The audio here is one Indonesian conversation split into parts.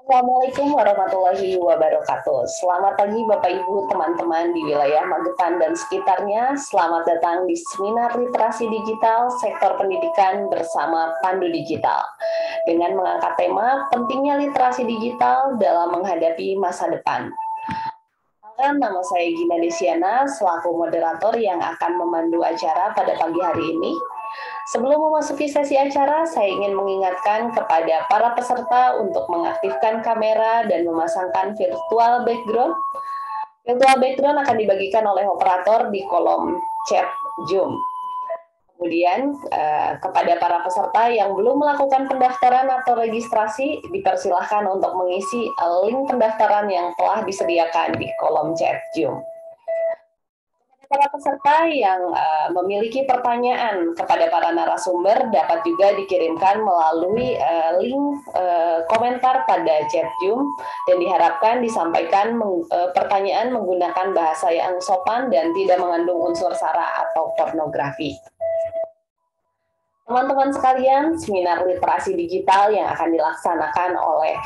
Assalamualaikum warahmatullahi wabarakatuh. Selamat pagi Bapak Ibu teman-teman di wilayah Magetan dan sekitarnya. Selamat datang di seminar literasi digital sektor pendidikan bersama Pandu Digital. Dengan mengangkat tema pentingnya literasi digital dalam menghadapi masa depan. Nama saya Gina Desiana selaku moderator yang akan memandu acara pada pagi hari ini. Sebelum memasuki sesi acara, saya ingin mengingatkan kepada para peserta untuk mengaktifkan kamera dan memasangkan virtual background. Virtual background akan dibagikan oleh operator di kolom chat Zoom. Kemudian kepada para peserta yang belum melakukan pendaftaran atau registrasi, dipersilahkan untuk mengisi link pendaftaran yang telah disediakan di kolom chat Zoom. Para peserta yang memiliki pertanyaan kepada para narasumber dapat juga dikirimkan melalui link komentar pada chat Zoom dan diharapkan disampaikan pertanyaan menggunakan bahasa yang sopan dan tidak mengandung unsur sara atau pornografi. Teman-teman sekalian, seminar literasi digital yang akan dilaksanakan oleh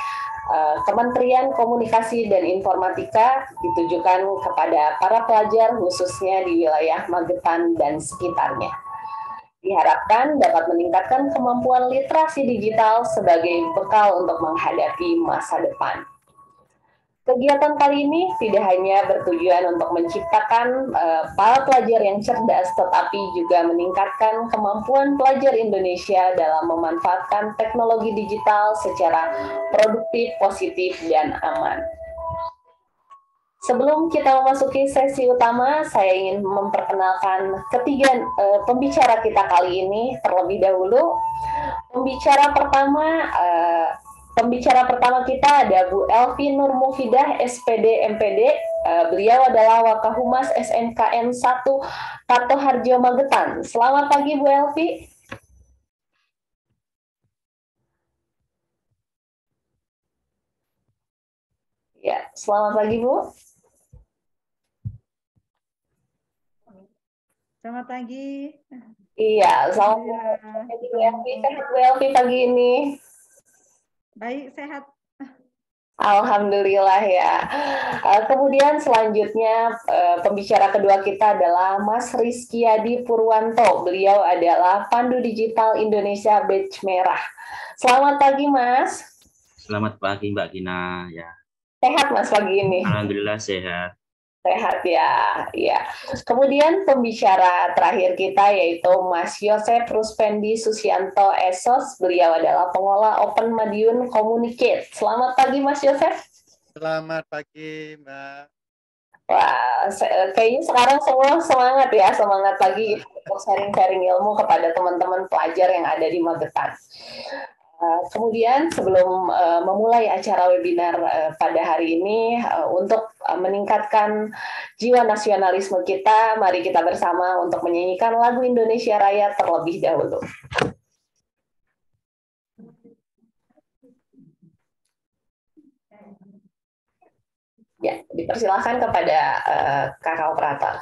Kementerian Komunikasi dan Informatika ditujukan kepada para pelajar khususnya di wilayah Magetan dan sekitarnya. Diharapkan dapat meningkatkan kemampuan literasi digital sebagai bekal untuk menghadapi masa depan. Kegiatan kali ini tidak hanya bertujuan untuk menciptakan para pelajar yang cerdas, tetapi juga meningkatkan kemampuan pelajar Indonesia dalam memanfaatkan teknologi digital secara produktif, positif, dan aman. Sebelum kita memasuki sesi utama, saya ingin memperkenalkan ketiga pembicara kita kali ini terlebih dahulu. Pembicara pertama kita ada Bu Elvi Nur Mufidah, SPD MPD. Beliau adalah Wakahumas SMKN 1 Parto Harjo Magetan. Selamat pagi Bu Elvi. Ya, selamat pagi Bu. Selamat pagi. Iya, selamat pagi Bu Elvi. Sehat Bu Elvi pagi ini? Baik, sehat. Alhamdulillah ya. Kemudian selanjutnya pembicara kedua kita adalah Mas Rizky Adi Purwanto. Beliau adalah Pandu Digital Indonesia Batch Merah. Selamat pagi Mas. Selamat pagi Mbak Gina ya. Sehat Mas pagi ini? Alhamdulillah sehat. Sehat ya, ya. Kemudian pembicara terakhir kita yaitu Mas Yosef Ruspendi Susianto Esos. Beliau adalah pengelola Open Madiun Communicate. Selamat pagi Mas Yosef. Selamat pagi Mbak. Wah, kayaknya sekarang semua semangat ya, semangat pagi untuk sharing-sharing ilmu kepada teman-teman pelajar yang ada di Magetan. Kemudian sebelum memulai acara webinar pada hari ini, untuk meningkatkan jiwa nasionalisme kita, mari kita bersama untuk menyanyikan lagu Indonesia Raya terlebih dahulu. Ya, dipersilakan kepada Kakak Operator.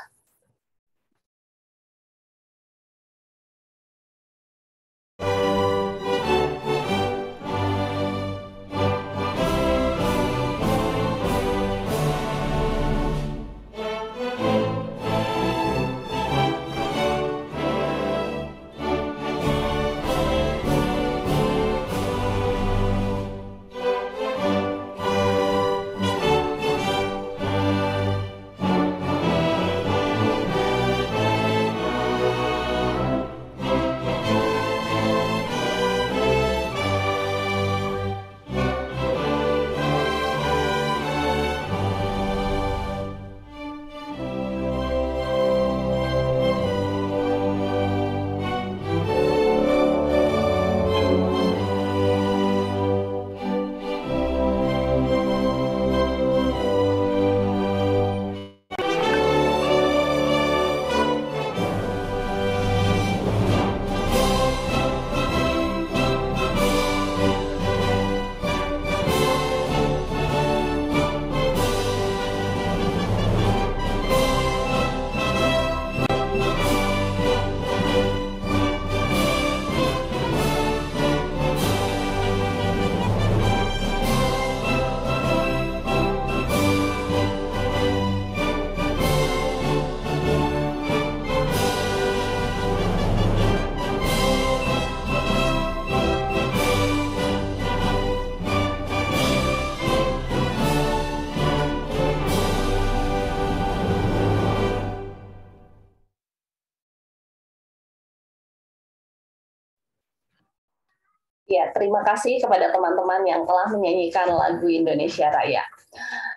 Ya, terima kasih kepada teman-teman yang telah menyanyikan lagu Indonesia Raya.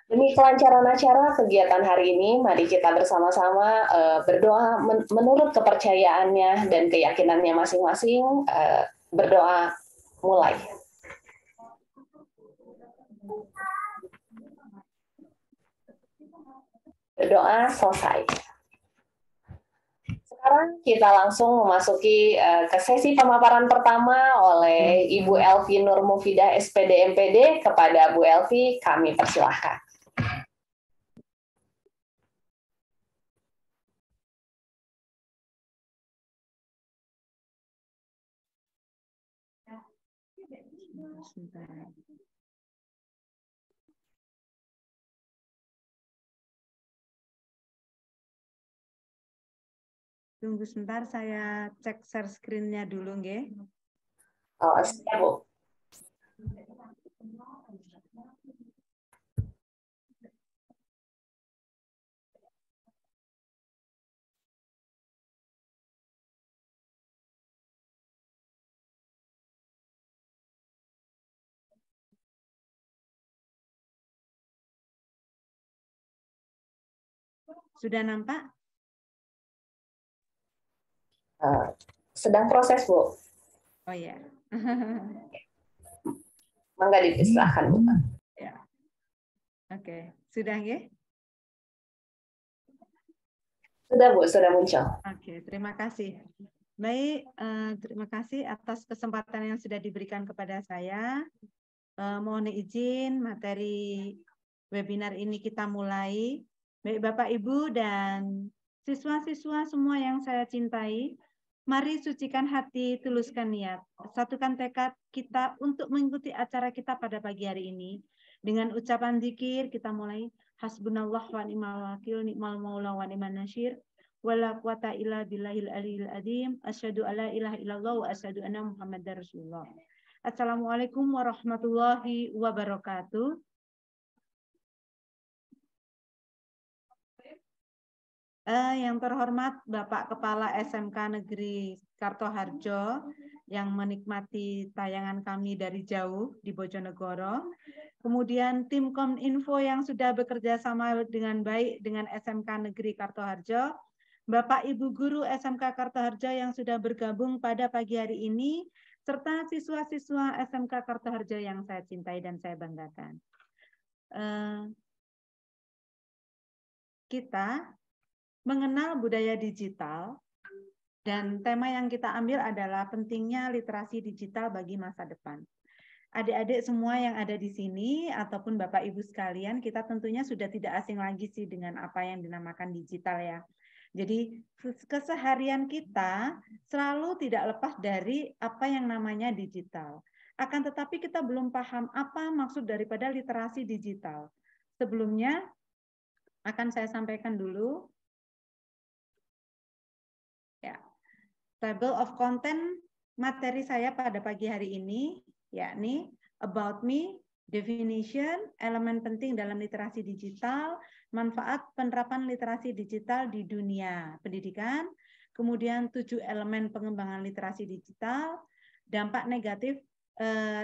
Demi kelancaran acara kegiatan hari ini, mari kita bersama-sama berdoa menurut kepercayaannya dan keyakinannya masing-masing. Berdoa mulai. Berdoa selesai. Sekarang kita langsung memasuki ke sesi pemaparan pertama oleh Ibu Elvi Nur Mufidah SPD MPD. Kepada Bu Elvi, kami persilahkan. Tunggu sebentar, saya cek share screen-nya dulu, nggih. Oh, siap, Bu. Sudah nampak? Sedang proses, Bu. Oh ya. Mangga dipersilahkan, Bu. Ya. Oke, sudah nggih? Sudah, Bu, sudah muncul. Oke, terima kasih. Baik, terima kasih atas kesempatan yang sudah diberikan kepada saya. Mohon izin materi webinar ini kita mulai. Baik Bapak Ibu dan siswa-siswa semua yang saya cintai, mari sucikan hati, tuluskan niat. Satukan tekad kita untuk mengikuti acara kita pada pagi hari ini. Dengan ucapan zikir kita mulai. Hasbunallah wa ni'mal wakil, ni'mal maula wa ni'man nasyir. Wala quwata illa billahil aliyil adzim. Asyhadu alla ilaha illallah wa asyhadu anna Muhammadar Rasulullah. Assalamualaikum warahmatullahi wabarakatuh. Yang terhormat Bapak Kepala SMK Negeri Kartoharjo yang menikmati tayangan kami dari jauh di Bojonegoro. Kemudian tim Kominfo yang sudah bekerja sama dengan baik dengan SMK Negeri Kartoharjo. Bapak Ibu Guru SMK Kartoharjo yang sudah bergabung pada pagi hari ini, serta siswa-siswa SMK Kartoharjo yang saya cintai dan saya banggakan. Kita mengenal budaya digital, dan tema yang kita ambil adalah pentingnya literasi digital bagi masa depan. Adik-adik semua yang ada di sini, ataupun Bapak Ibu sekalian, kita tentunya sudah tidak asing lagi sih dengan apa yang dinamakan digital ya. Jadi keseharian kita selalu tidak lepas dari apa yang namanya digital. Akan tetapi kita belum paham apa maksud daripada literasi digital. Sebelumnya akan saya sampaikan dulu. Ya, table of content materi saya pada pagi hari ini, yakni about me, definition, elemen penting dalam literasi digital, manfaat penerapan literasi digital di dunia pendidikan, kemudian 7 elemen pengembangan literasi digital, dampak negatif,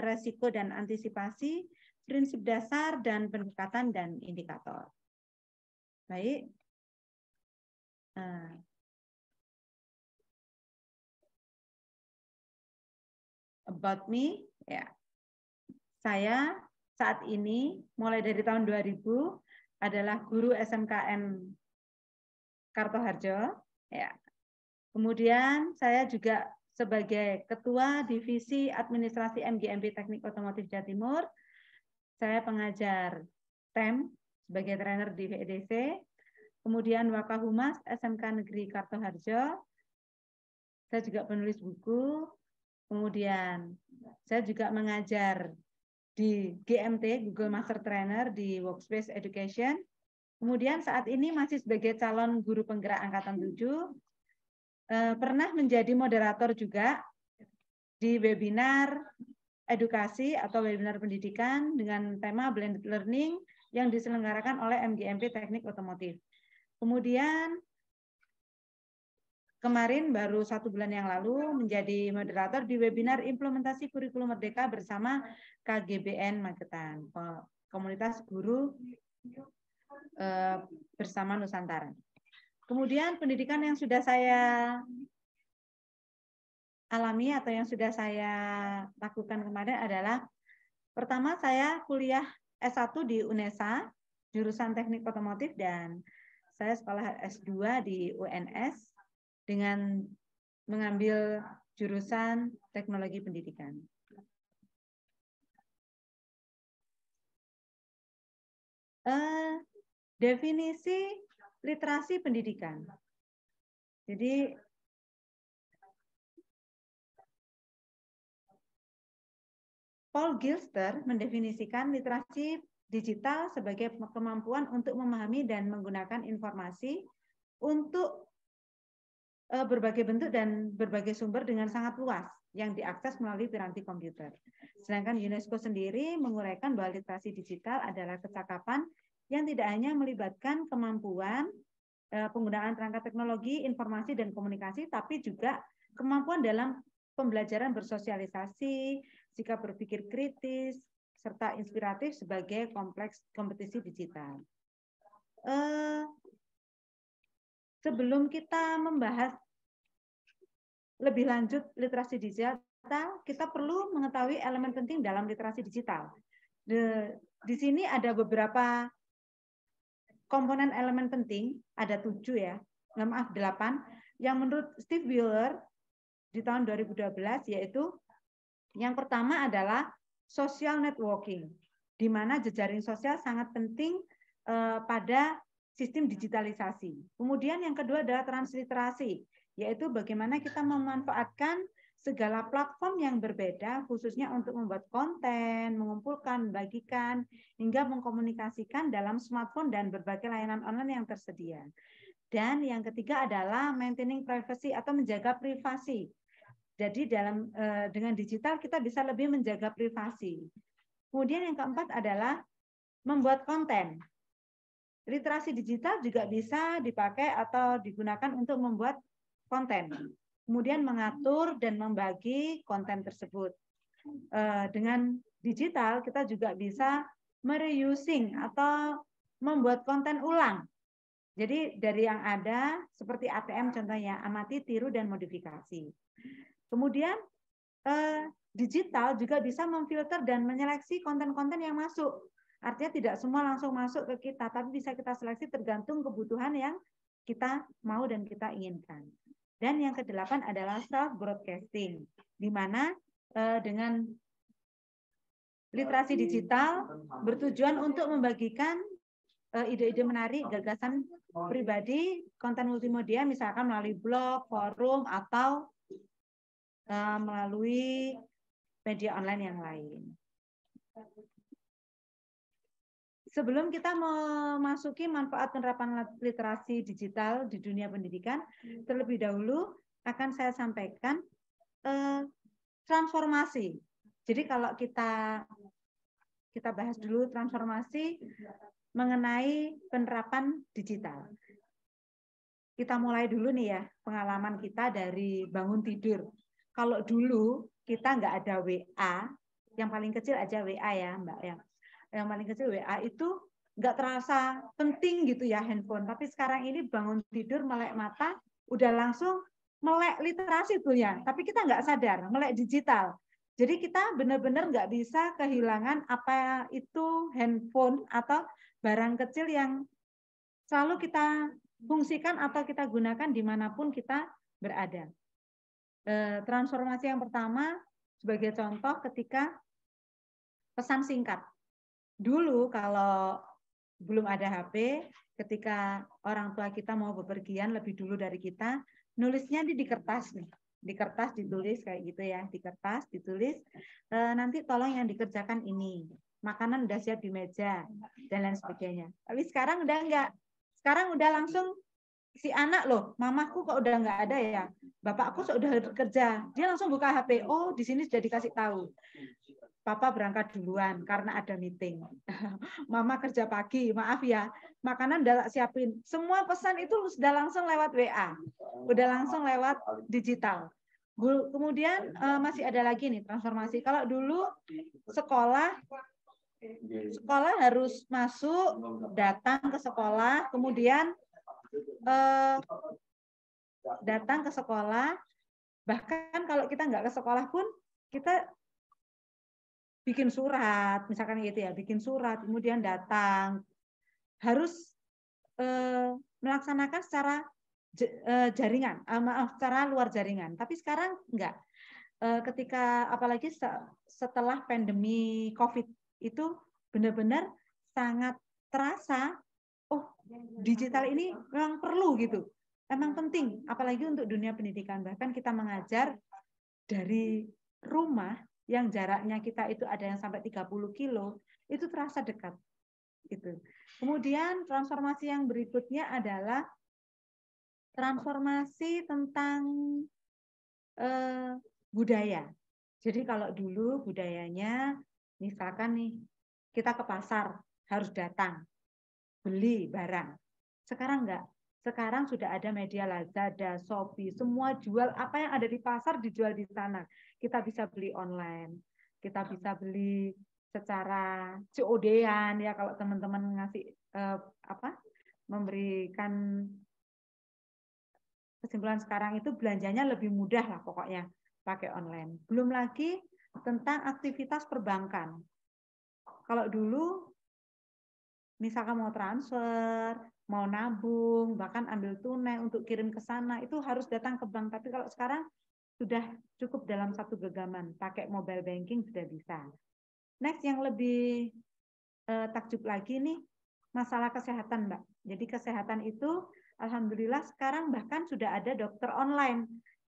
resiko dan antisipasi, prinsip dasar dan pendekatan dan indikator. Baik. About me, ya. Saya saat ini mulai dari tahun 2000 adalah guru SMKN Kartoharjo, ya. Kemudian saya juga sebagai ketua divisi administrasi MGMP Teknik Otomotif Jawa Timur. Saya pengajar TEM sebagai trainer di VEDC. Kemudian Wakahumas SMK Negeri Kartoharjo. Saya juga penulis buku. Kemudian saya juga mengajar di GMT, Google Master Trainer di Workspace Education. Kemudian saat ini masih sebagai calon guru penggerak Angkatan 7. Pernah menjadi moderator juga di webinar edukasi atau webinar pendidikan dengan tema Blended Learning yang diselenggarakan oleh MGMP Teknik Otomotif. Kemudian kemarin baru 1 bulan yang lalu menjadi moderator di webinar implementasi kurikulum merdeka bersama KGBN Magetan, komunitas guru bersama Nusantara. Kemudian pendidikan yang sudah saya alami atau yang sudah saya lakukan kemarin adalah pertama saya kuliah S1 di UNESA, jurusan Teknik Otomotif, dan saya sekolah S2 di UNS dengan mengambil jurusan Teknologi Pendidikan. Definisi literasi pendidikan. Jadi Paul Gilster mendefinisikan literasi digital sebagai kemampuan untuk memahami dan menggunakan informasi untuk berbagai bentuk dan berbagai sumber dengan sangat luas yang diakses melalui piranti komputer. Sedangkan UNESCO sendiri menguraikan bahwa literasi digital adalah kecakapan yang tidak hanya melibatkan kemampuan penggunaan perangkat teknologi, informasi, dan komunikasi, tapi juga kemampuan dalam pembelajaran bersosialisasi, sikap berpikir kritis, serta inspiratif sebagai kompleks kompetisi digital. Sebelum kita membahas lebih lanjut literasi digital, kita perlu mengetahui elemen penting dalam literasi digital. Di sini ada beberapa komponen elemen penting, ada 7 ya, maaf 8, yang menurut Steve Wheeler di tahun 2012, yaitu yang pertama adalah social networking, di mana jejaring sosial sangat penting pada sistem digitalisasi. Kemudian yang kedua adalah transliterasi, yaitu bagaimana kita memanfaatkan segala platform yang berbeda, khususnya untuk membuat konten, mengumpulkan, membagikan, hingga mengkomunikasikan dalam smartphone dan berbagai layanan online yang tersedia. Dan yang ketiga adalah maintaining privacy atau menjaga privasi. Jadi dengan digital kita bisa lebih menjaga privasi. Kemudian yang keempat adalah membuat konten. Literasi digital juga bisa dipakai atau digunakan untuk membuat konten. Kemudian mengatur dan membagi konten tersebut. Dengan digital kita juga bisa mereusing atau membuat konten ulang. Jadi dari yang ada seperti ATM contohnya, amati, tiru, dan modifikasi. Kemudian digital juga bisa memfilter dan menyeleksi konten-konten yang masuk. Artinya tidak semua langsung masuk ke kita, tapi bisa kita seleksi tergantung kebutuhan yang kita mau dan kita inginkan. Dan yang ke-8 adalah self-broadcasting, di mana dengan literasi digital bertujuan untuk membagikan ide-ide menarik, gagasan pribadi, konten multimedia, misalkan melalui blog, forum, atau melalui media online yang lain. Sebelum kita memasuki manfaat penerapan literasi digital di dunia pendidikan, terlebih dahulu akan saya sampaikan transformasi. Jadi kalau kita bahas dulu transformasi mengenai penerapan digital. Kita mulai dulu nih ya, pengalaman kita dari bangun tidur. Kalau dulu kita nggak ada WA, yang paling kecil aja WA ya Mbak ya. Yang paling kecil WA itu nggak terasa penting gitu ya handphone. Tapi sekarang ini bangun tidur, melek mata, udah langsung melek literasi tuh ya. Tapi kita nggak sadar, melek digital. Jadi kita benar-benar nggak bisa kehilangan apa itu handphone atau barang kecil yang selalu kita fungsikan atau kita gunakan dimanapun kita berada. Transformasi yang pertama sebagai contoh ketika pesan singkat. Dulu kalau belum ada HP, ketika orang tua kita mau bepergian lebih dulu dari kita, nulisnya di kertas nih. Di kertas ditulis kayak gitu ya, di kertas ditulis, nanti tolong yang dikerjakan ini. Makanan udah siap di meja, dan lain sebagainya. Tapi sekarang udah enggak. Sekarang udah langsung si anak loh, mamaku kok udah enggak ada ya. Bapakku sudah kerja, dia langsung buka HP. Oh, di sini sudah dikasih tahu. Papa berangkat duluan karena ada meeting. Mama kerja pagi, maaf ya. Makanan udah tak siapin. Semua pesan itu sudah langsung lewat WA. Udah langsung lewat digital. Kemudian masih ada lagi nih transformasi. Kalau dulu sekolah harus masuk, datang ke sekolah, kemudian datang ke sekolah, bahkan kalau kita nggak ke sekolah pun kita bikin surat, misalkan gitu ya, bikin surat, kemudian datang, harus melaksanakan secara jaringan, maaf, secara luar jaringan. Tapi sekarang enggak. Ketika apalagi setelah pandemi COVID itu benar-benar sangat terasa, oh digital ini memang perlu gitu, memang penting, apalagi untuk dunia pendidikan. Bahkan kita mengajar dari rumah yang jaraknya kita itu ada yang sampai 30 kilo, itu terasa dekat. Gitu. Kemudian transformasi yang berikutnya adalah transformasi tentang budaya. Jadi kalau dulu budayanya, misalkan nih, kita ke pasar harus datang, beli barang. Sekarang enggak. Sekarang sudah ada media Lazada, Shopee, semua jual apa yang ada di pasar dijual di sana. Kita bisa beli online, kita bisa beli secara COD-an ya kalau teman-teman ngasih memberikan kesimpulan sekarang itu belanjanya lebih mudah lah pokoknya pakai online. Belum lagi tentang aktivitas perbankan. Kalau dulu misalkan mau transfer, mau nabung, bahkan ambil tunai untuk kirim ke sana, itu harus datang ke bank. Tapi kalau sekarang sudah cukup dalam satu genggaman, pakai mobile banking sudah bisa. Next yang lebih takjub lagi nih, masalah kesehatan, Mbak. Jadi kesehatan itu, alhamdulillah sekarang bahkan sudah ada dokter online.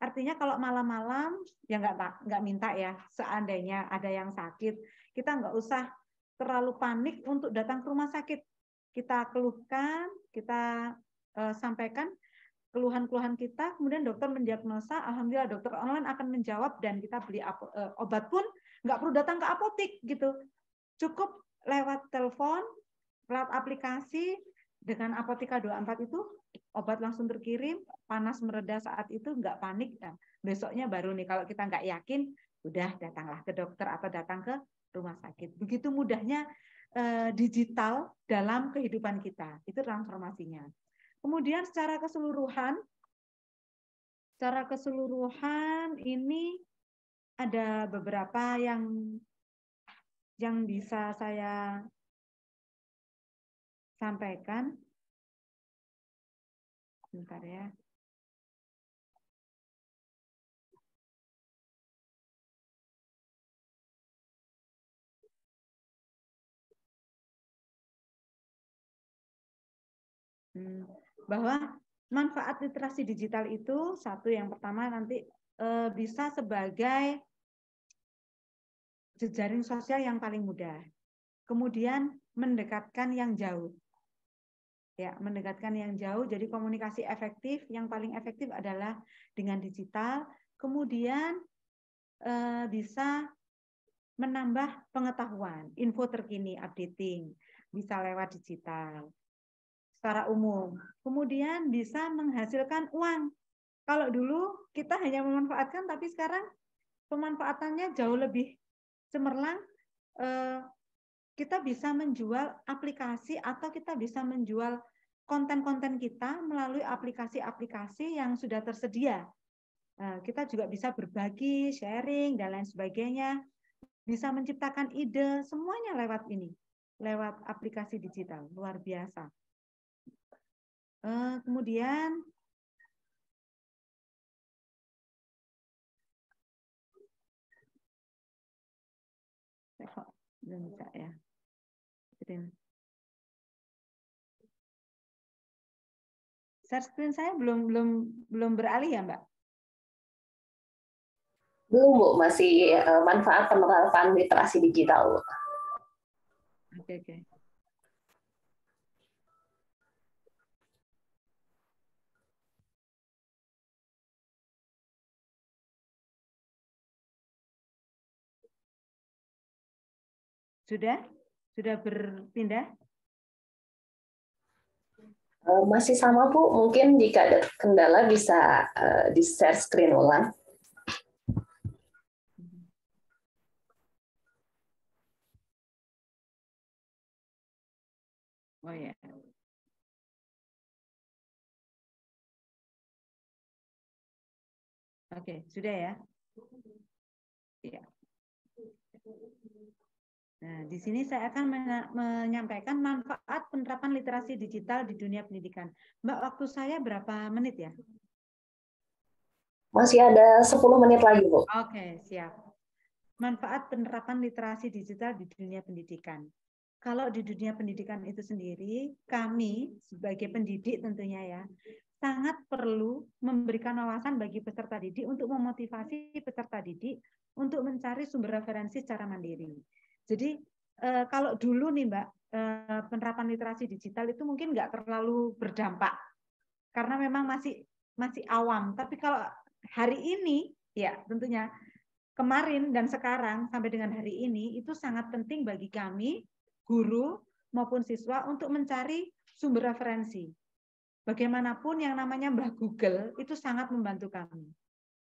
Artinya kalau malam-malam, ya nggak minta ya, seandainya ada yang sakit, kita nggak usah terlalu panik untuk datang ke rumah sakit. Kita keluhkan, kita sampaikan keluhan-keluhan kita, kemudian dokter mendiagnosa, alhamdulillah dokter online akan menjawab dan kita beli obat pun nggak perlu datang ke apotik gitu. Cukup lewat telepon, lewat aplikasi, dengan Apotika 24 itu obat langsung terkirim, panas mereda saat itu, nggak panik. Nah, besoknya baru nih kalau kita nggak yakin, udah datanglah ke dokter atau datang ke rumah sakit. Begitu mudahnya digital dalam kehidupan kita. Itu transformasinya. Kemudian secara keseluruhan ini ada beberapa yang bisa saya sampaikan. Bentar ya. Bahwa manfaat literasi digital itu satu, yang pertama nanti bisa sebagai jejaring sosial yang paling mudah. Kemudian mendekatkan yang jauh. Ya, mendekatkan yang jauh, jadi komunikasi efektif, yang paling efektif adalah dengan digital. Kemudian bisa menambah pengetahuan, info terkini, updating, bisa lewat digital secara umum. Kemudian bisa menghasilkan uang. Kalau dulu kita hanya memanfaatkan, tapi sekarang pemanfaatannya jauh lebih cemerlang. Kita bisa menjual aplikasi atau kita bisa menjual konten-konten kita melalui aplikasi-aplikasi yang sudah tersedia. Kita juga bisa berbagi, sharing, dan lain sebagainya. Bisa menciptakan ide, semuanya lewat ini. Lewat aplikasi digital, luar biasa. Kemudian belum bisa ya. Share screen saya belum beralih ya, Mbak? Belum, Bu, masih manfaat penerapan literasi digital, Bu. Oke. Sudah? Sudah berpindah? Masih sama Bu, mungkin jika ada kendala bisa di-share screen ulang. Oh ya. Oke, sudah ya? Iya. Nah, di sini saya akan menyampaikan manfaat penerapan literasi digital di dunia pendidikan. Mbak, waktu saya berapa menit ya? Masih ada 10 menit lagi, Bu. Oke, siap. Manfaat penerapan literasi digital di dunia pendidikan. Kalau di dunia pendidikan itu sendiri, kami sebagai pendidik tentunya ya, sangat perlu memberikan wawasan bagi peserta didik untuk memotivasi peserta didik untuk mencari sumber referensi secara mandiri. Jadi kalau dulu nih Mbak, penerapan literasi digital itu mungkin nggak terlalu berdampak karena memang masih awam. Tapi kalau hari ini, ya tentunya kemarin dan sekarang sampai dengan hari ini itu sangat penting bagi kami, guru maupun siswa untuk mencari sumber referensi. Bagaimanapun yang namanya Mbah Google itu sangat membantu kami.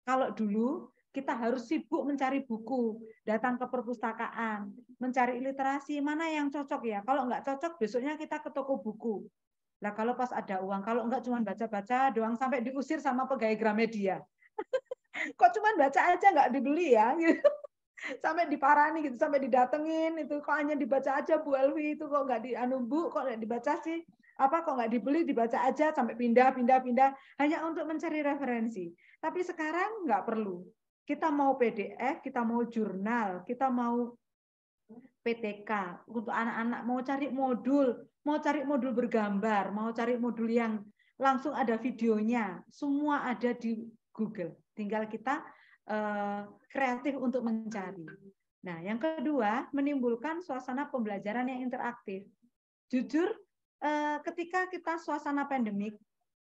Kalau dulu kita harus sibuk mencari buku, datang ke perpustakaan, mencari literasi, mana yang cocok ya. Kalau nggak cocok, besoknya kita ke toko buku. Nah, kalau pas ada uang, kalau nggak cuma baca-baca doang sampai diusir sama pegawai Gramedia. Kok cuma baca aja nggak dibeli ya? Sampai diparani gitu, sampai didatengin itu kok hanya dibaca aja Bu Elvi itu kok nggak Bu kok nggak dibaca sih, apa kok nggak dibeli, dibaca aja sampai pindah hanya untuk mencari referensi. Tapi sekarang nggak perlu, kita mau PDF, kita mau jurnal, kita mau PTK untuk anak-anak, mau cari modul bergambar, mau cari modul yang langsung ada videonya, semua ada di Google, tinggal kita kreatif untuk mencari. Nah, yang kedua, menimbulkan suasana pembelajaran yang interaktif. Jujur, ketika kita suasana pandemik,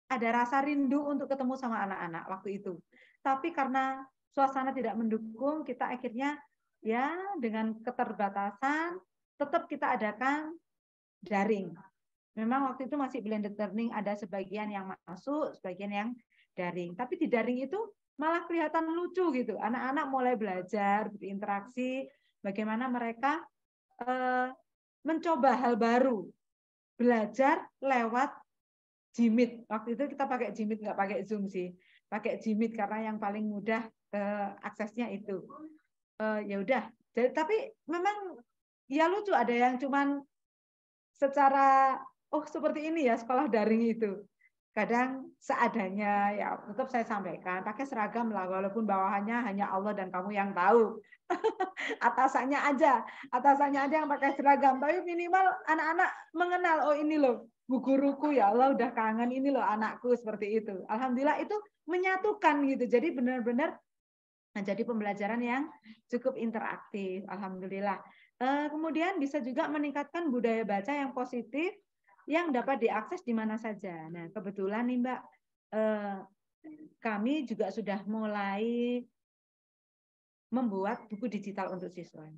ada rasa rindu untuk ketemu sama anak-anak waktu itu. Tapi karena suasana tidak mendukung, kita akhirnya ya dengan keterbatasan, tetap kita adakan daring. Memang waktu itu masih blended learning, ada sebagian yang masuk, sebagian yang daring. Tapi di daring itu malah kelihatan lucu gitu. Anak-anak mulai belajar, berinteraksi, bagaimana mereka mencoba hal baru, belajar lewat Jimit. Waktu itu kita pakai Jimit, nggak pakai Zoom sih, pakai Jimit karena yang paling mudah aksesnya itu. Ya udah. Jadi tapi memang ya lucu, ada yang cuman secara seperti ini ya sekolah daring itu. Kadang seadanya ya tetap saya sampaikan pakai seragam lah walaupun bawahannya hanya Allah dan kamu yang tahu. atasannya aja yang pakai seragam, tapi minimal anak-anak mengenal, oh ini loh bu guruku, ya Allah udah kangen, ini loh anakku, seperti itu. Alhamdulillah itu menyatukan gitu. Jadi benar-benar jadi pembelajaran yang cukup interaktif. Alhamdulillah. Kemudian bisa juga meningkatkan budaya baca yang positif yang dapat diakses di mana saja. Nah, kebetulan nih Mbak, kami juga sudah mulai membuat buku digital untuk siswa.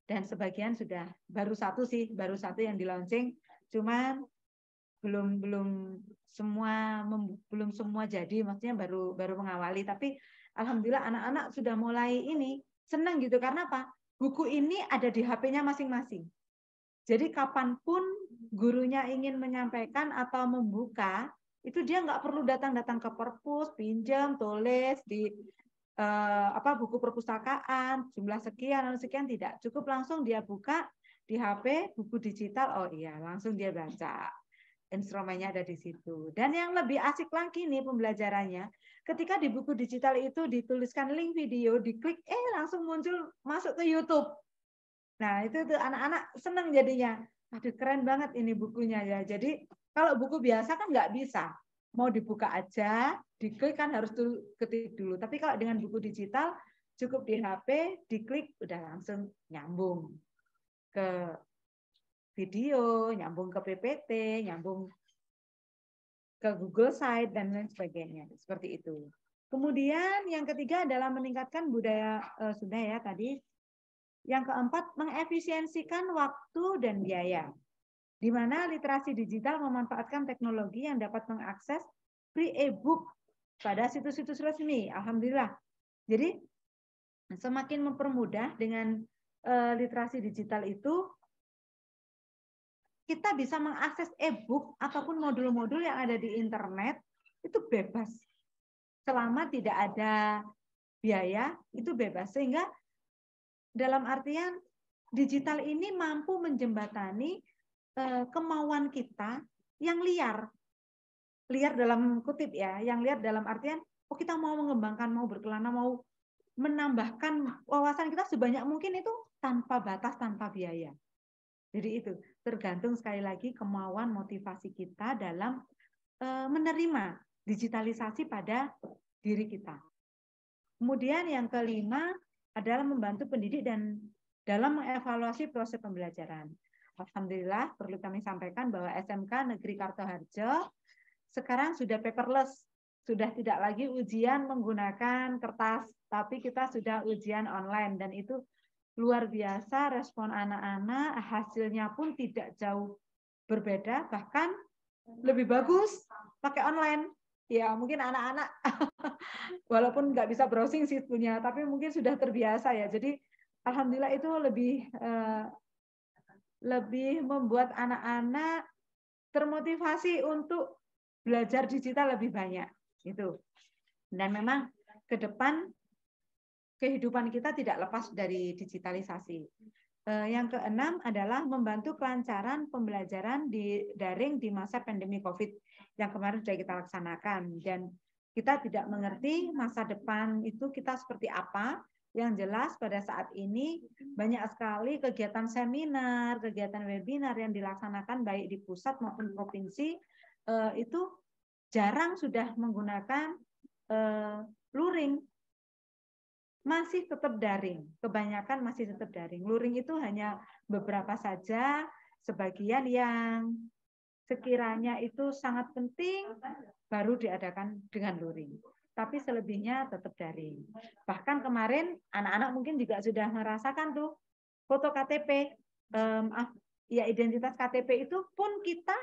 Dan sebagian sudah, baru satu yang di launching, cuman belum semua jadi, maksudnya baru mengawali. Tapi alhamdulillah anak-anak sudah mulai ini senang gitu, karena apa? Buku ini ada di HP-nya masing-masing. Jadi kapanpun gurunya ingin menyampaikan atau membuka, itu dia nggak perlu datang ke perpus, pinjam, tulis di buku perpustakaan, jumlah sekian, tidak. Cukup langsung dia buka di HP, buku digital, oh iya, langsung dia baca. Instrumennya ada di situ. Dan yang lebih asik lagi nih pembelajarannya, ketika di buku digital itu dituliskan link video, diklik, langsung muncul masuk ke YouTube. Nah, itu tuh anak-anak seneng jadinya. Aduh, keren banget ini bukunya ya. Jadi, kalau buku biasa kan nggak bisa. Mau dibuka aja, diklik kan harus ketik dulu. Tapi kalau dengan buku digital, cukup di HP, diklik, udah langsung nyambung ke video, nyambung ke PPT, nyambung ke Google Site, dan lain sebagainya. Seperti itu. Kemudian yang ketiga adalah meningkatkan budaya, sudah ya tadi, Yang keempat, mengefisiensikan waktu dan biaya, di mana literasi digital memanfaatkan teknologi yang dapat mengakses free e-book pada situs-situs resmi. Alhamdulillah. Jadi semakin mempermudah dengan literasi digital itu, kita bisa mengakses e-book ataupun modul-modul yang ada di internet itu bebas. Selama tidak ada biaya, itu bebas. Sehingga dalam artian digital ini mampu menjembatani kemauan kita yang liar. Liar dalam kutip ya, yang liar dalam artian, oh kita mau mengembangkan, mau berkelana, mau menambahkan wawasan kita sebanyak mungkin itu tanpa batas, tanpa biaya. Jadi itu tergantung sekali lagi kemauan motivasi kita dalam menerima digitalisasi pada diri kita. Kemudian yang kelima adalah membantu pendidik dan dalam mengevaluasi proses pembelajaran. Alhamdulillah perlu kami sampaikan bahwa SMK Negeri Kartoharjo sekarang sudah paperless, sudah tidak lagi ujian menggunakan kertas, tapi kita sudah ujian online dan itu luar biasa respon anak-anak, hasilnya pun tidak jauh berbeda, bahkan lebih bagus pakai online. Ya mungkin anak-anak walaupun nggak bisa browsing situnya, tapi mungkin sudah terbiasa ya. Jadi alhamdulillah itu lebih membuat anak-anak termotivasi untuk belajar digital lebih banyak. Itu. Dan memang ke depan kehidupan kita tidak lepas dari digitalisasi. Yang keenam adalah membantu kelancaran pembelajaran di daring di masa pandemi COVID yang kemarin sudah kita laksanakan. Dan kita tidak mengerti masa depan itu kita seperti apa. Yang jelas pada saat ini banyak sekali kegiatan seminar, kegiatan webinar yang dilaksanakan baik di pusat maupun provinsi, itu jarang sudah menggunakan luring. Masih tetap daring, kebanyakan masih tetap daring. Luring itu hanya beberapa saja, sebagian yang sekiranya itu sangat penting baru diadakan dengan luring. Tapi selebihnya tetap daring. Bahkan kemarin anak-anak mungkin juga sudah merasakan tuh foto KTP, ya identitas KTP itu pun kita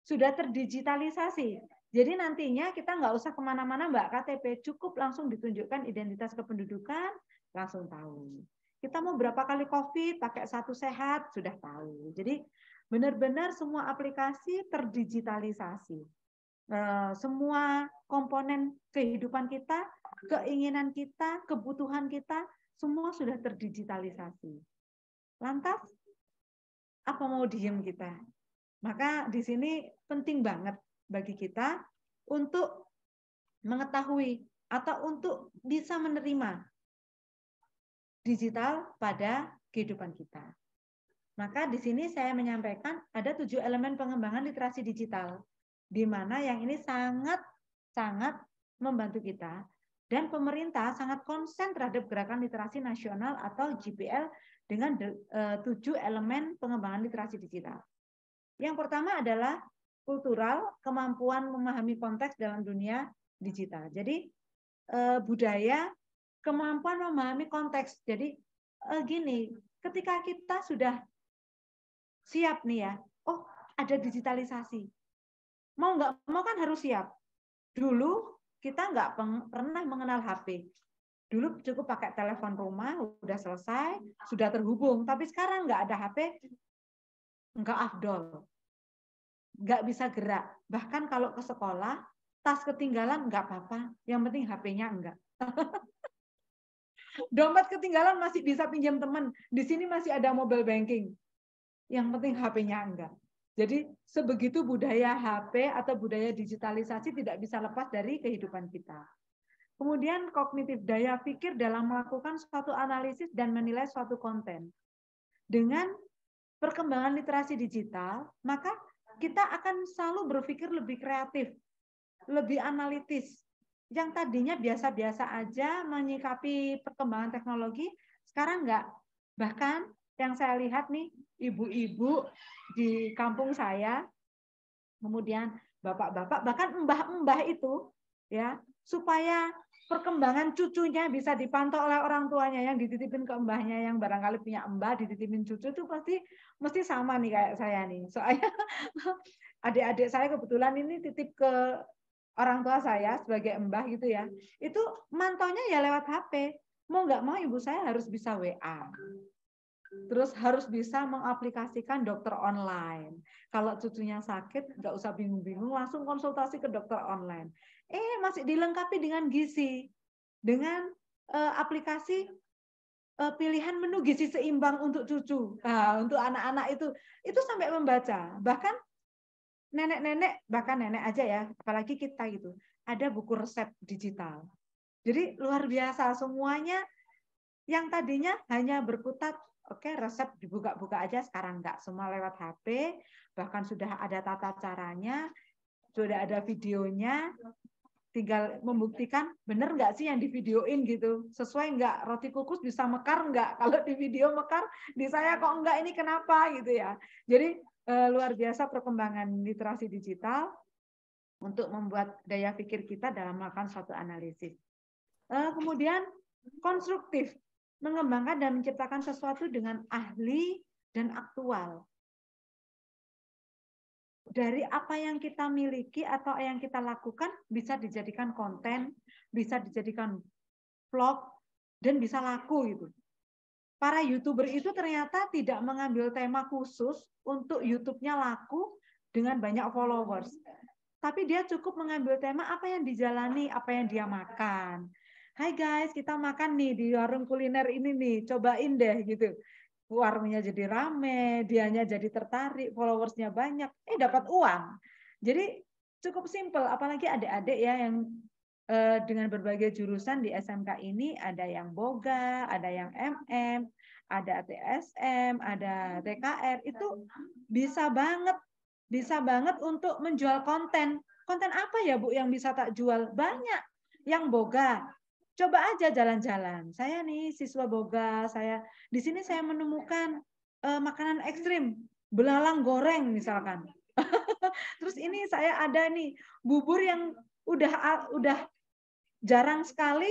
sudah terdigitalisasi. Jadi nantinya kita nggak usah kemana-mana Mbak KTP, cukup langsung ditunjukkan identitas kependudukan, langsung tahu. Kita mau berapa kali COVID, pakai satu sehat, sudah tahu. Jadi benar-benar semua aplikasi terdigitalisasi. Semua komponen kehidupan kita, keinginan kita, kebutuhan kita, semua sudah terdigitalisasi. Lantas, apa mau diem kita? Maka di sini penting banget bagi kita untuk mengetahui atau untuk bisa menerima digital pada kehidupan kita. Maka di sini saya menyampaikan ada 7 elemen pengembangan literasi digital, di mana yang ini sangat membantu kita dan pemerintah sangat konsen terhadap gerakan literasi nasional atau GPL dengan 7 elemen pengembangan literasi digital. Yang pertama adalah kultural, kemampuan memahami konteks dalam dunia digital. Jadi budaya, kemampuan memahami konteks. Jadi gini, ketika kita sudah siap nih ya, oh ada digitalisasi, mau nggak mau kan harus siap. Dulu kita nggak pernah mengenal HP. Dulu cukup pakai telepon rumah, udah selesai, sudah terhubung. Tapi sekarang nggak ada HP, nggak afdol. Nggak bisa gerak. Bahkan kalau ke sekolah, tas ketinggalan nggak apa-apa. Yang penting HP-nya enggak. Dompet ketinggalan masih bisa pinjam teman. Di sini masih ada mobile banking. Yang penting HP-nya enggak. Jadi sebegitu budaya HP atau budaya digitalisasi tidak bisa lepas dari kehidupan kita. Kemudian kognitif, daya pikir dalam melakukan suatu analisis dan menilai suatu konten. Dengan perkembangan literasi digital, maka kita akan selalu berpikir lebih kreatif, lebih analitis. Yang tadinya biasa-biasa aja menyikapi perkembangan teknologi, sekarang enggak. Bahkan yang saya lihat nih, ibu-ibu di kampung saya, kemudian bapak-bapak, bahkan mbah-mbah itu, ya, supaya perkembangan cucunya bisa dipantau oleh orang tuanya yang dititipin ke mbahnya, yang barangkali punya mbah dititipin cucu itu mesti sama nih kayak saya nih. Soalnya adik-adik saya kebetulan ini titip ke orang tua saya sebagai mbah gitu ya. Itu mantaunya ya lewat HP. Mau nggak mau ibu saya harus bisa WA. Terus harus bisa mengaplikasikan dokter online. Kalau cucunya sakit, nggak usah bingung-bingung, langsung konsultasi ke dokter online. Masih dilengkapi dengan gizi, dengan aplikasi pilihan menu gizi seimbang untuk cucu. Nah, untuk anak-anak itu sampai membaca. Bahkan nenek-nenek, bahkan nenek aja ya, apalagi kita gitu, ada buku resep digital. Jadi luar biasa semuanya yang tadinya hanya berkutat. Oke, resep dibuka-buka aja, sekarang enggak. Semua lewat HP, bahkan sudah ada tata caranya, sudah ada videonya, tinggal membuktikan benar enggak sih yang divideoin gitu. Sesuai enggak, roti kukus bisa mekar enggak? Kalau di video mekar, di saya kok enggak, ini kenapa gitu ya. Jadi luar biasa perkembangan literasi digital untuk membuat daya pikir kita dalam melakukan suatu analisis. Kemudian konstruktif, mengembangkan dan menciptakan sesuatu dengan ahli dan aktual. Dari apa yang kita miliki atau yang kita lakukan bisa dijadikan konten, bisa dijadikan vlog, dan bisa laku gitu. Para YouTuber itu ternyata tidak mengambil tema khusus untuk YouTube-nya laku dengan banyak followers. Tapi dia cukup mengambil tema apa yang dijalani, apa yang dia makan. Hai guys, kita makan nih di warung kuliner ini nih, cobain deh gitu. Warungnya jadi rame, dianya jadi tertarik, followersnya banyak, dapat uang. Jadi cukup simpel, apalagi adik-adik ya yang dengan berbagai jurusan di SMK ini, ada yang boga, ada yang MM, ada TSM, ada TKR, itu bisa banget untuk menjual konten. Konten apa ya Bu yang bisa tak jual? Banyak yang boga. Coba aja jalan-jalan. Saya nih siswa boga, di sini saya menemukan makanan ekstrim, belalang goreng misalkan. Terus ini saya ada nih bubur yang udah jarang sekali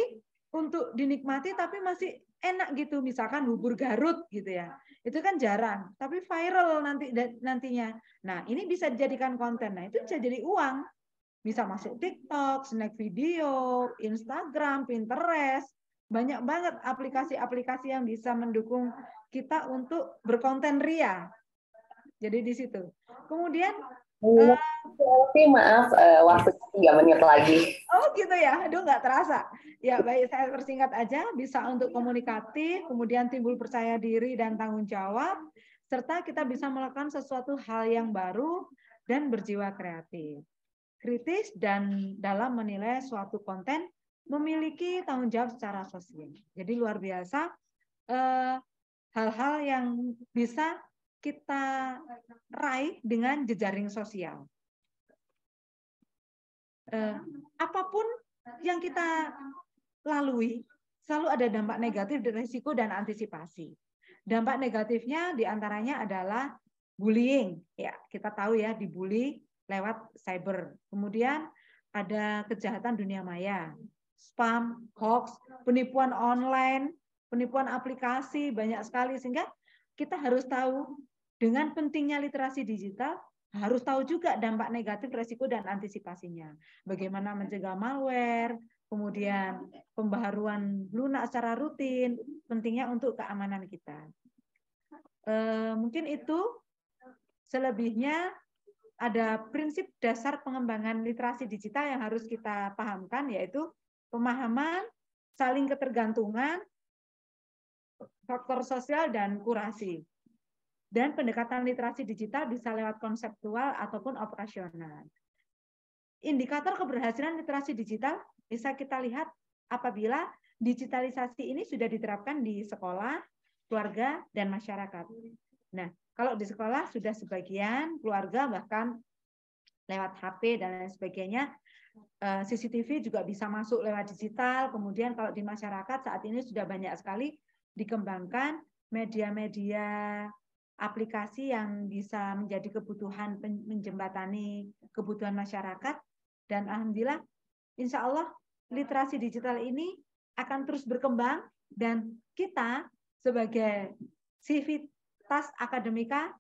untuk dinikmati tapi masih enak gitu, misalkan bubur Garut gitu ya. Itu kan jarang, tapi viral nantinya. Nah, ini bisa dijadikan konten. Nah, itu bisa jadi uang. Bisa masuk TikTok, snack video, Instagram, Pinterest. Banyak banget aplikasi-aplikasi yang bisa mendukung kita untuk berkonten ria. Jadi di situ. Kemudian maaf, waktu 3 menit lagi. Oh gitu ya, aduh nggak terasa. Ya baik, saya persingkat aja, bisa untuk komunikatif, kemudian timbul percaya diri dan tanggung jawab, serta kita bisa melakukan sesuatu hal yang baru dan berjiwa kreatif. Kritis dan dalam menilai suatu konten memiliki tanggung jawab secara sosial. Jadi luar biasa hal-hal yang bisa kita raih dengan jejaring sosial. Apapun yang kita lalui selalu ada dampak negatif, risiko, dan antisipasi. Dampak negatifnya diantaranya adalah bullying. Ya, kita tahu ya, dibully lewat cyber. Kemudian ada kejahatan dunia maya, spam, hoax, penipuan online, penipuan aplikasi, banyak sekali. Sehingga kita harus tahu dengan pentingnya literasi digital, harus tahu juga dampak negatif, risiko, dan antisipasinya. Bagaimana mencegah malware, kemudian pembaharuan lunak secara rutin, pentingnya untuk keamanan kita. Mungkin itu. Selebihnya ada prinsip dasar pengembangan literasi digital yang harus kita pahamkan, yaitu pemahaman, saling ketergantungan, faktor sosial, dan kurasi. Dan pendekatan literasi digital bisa lewat konseptual ataupun operasional. Indikator keberhasilan literasi digital bisa kita lihat apabila digitalisasi ini sudah diterapkan di sekolah, keluarga, dan masyarakat. Nah, kalau di sekolah sudah sebagian, keluarga bahkan lewat HP dan lain sebagainya, CCTV juga bisa masuk lewat digital. Kemudian kalau di masyarakat saat ini sudah banyak sekali dikembangkan media-media aplikasi yang bisa menjadi kebutuhan menjembatani kebutuhan masyarakat. Dan alhamdulillah, insya Allah literasi digital ini akan terus berkembang dan kita sebagai sivitas akademika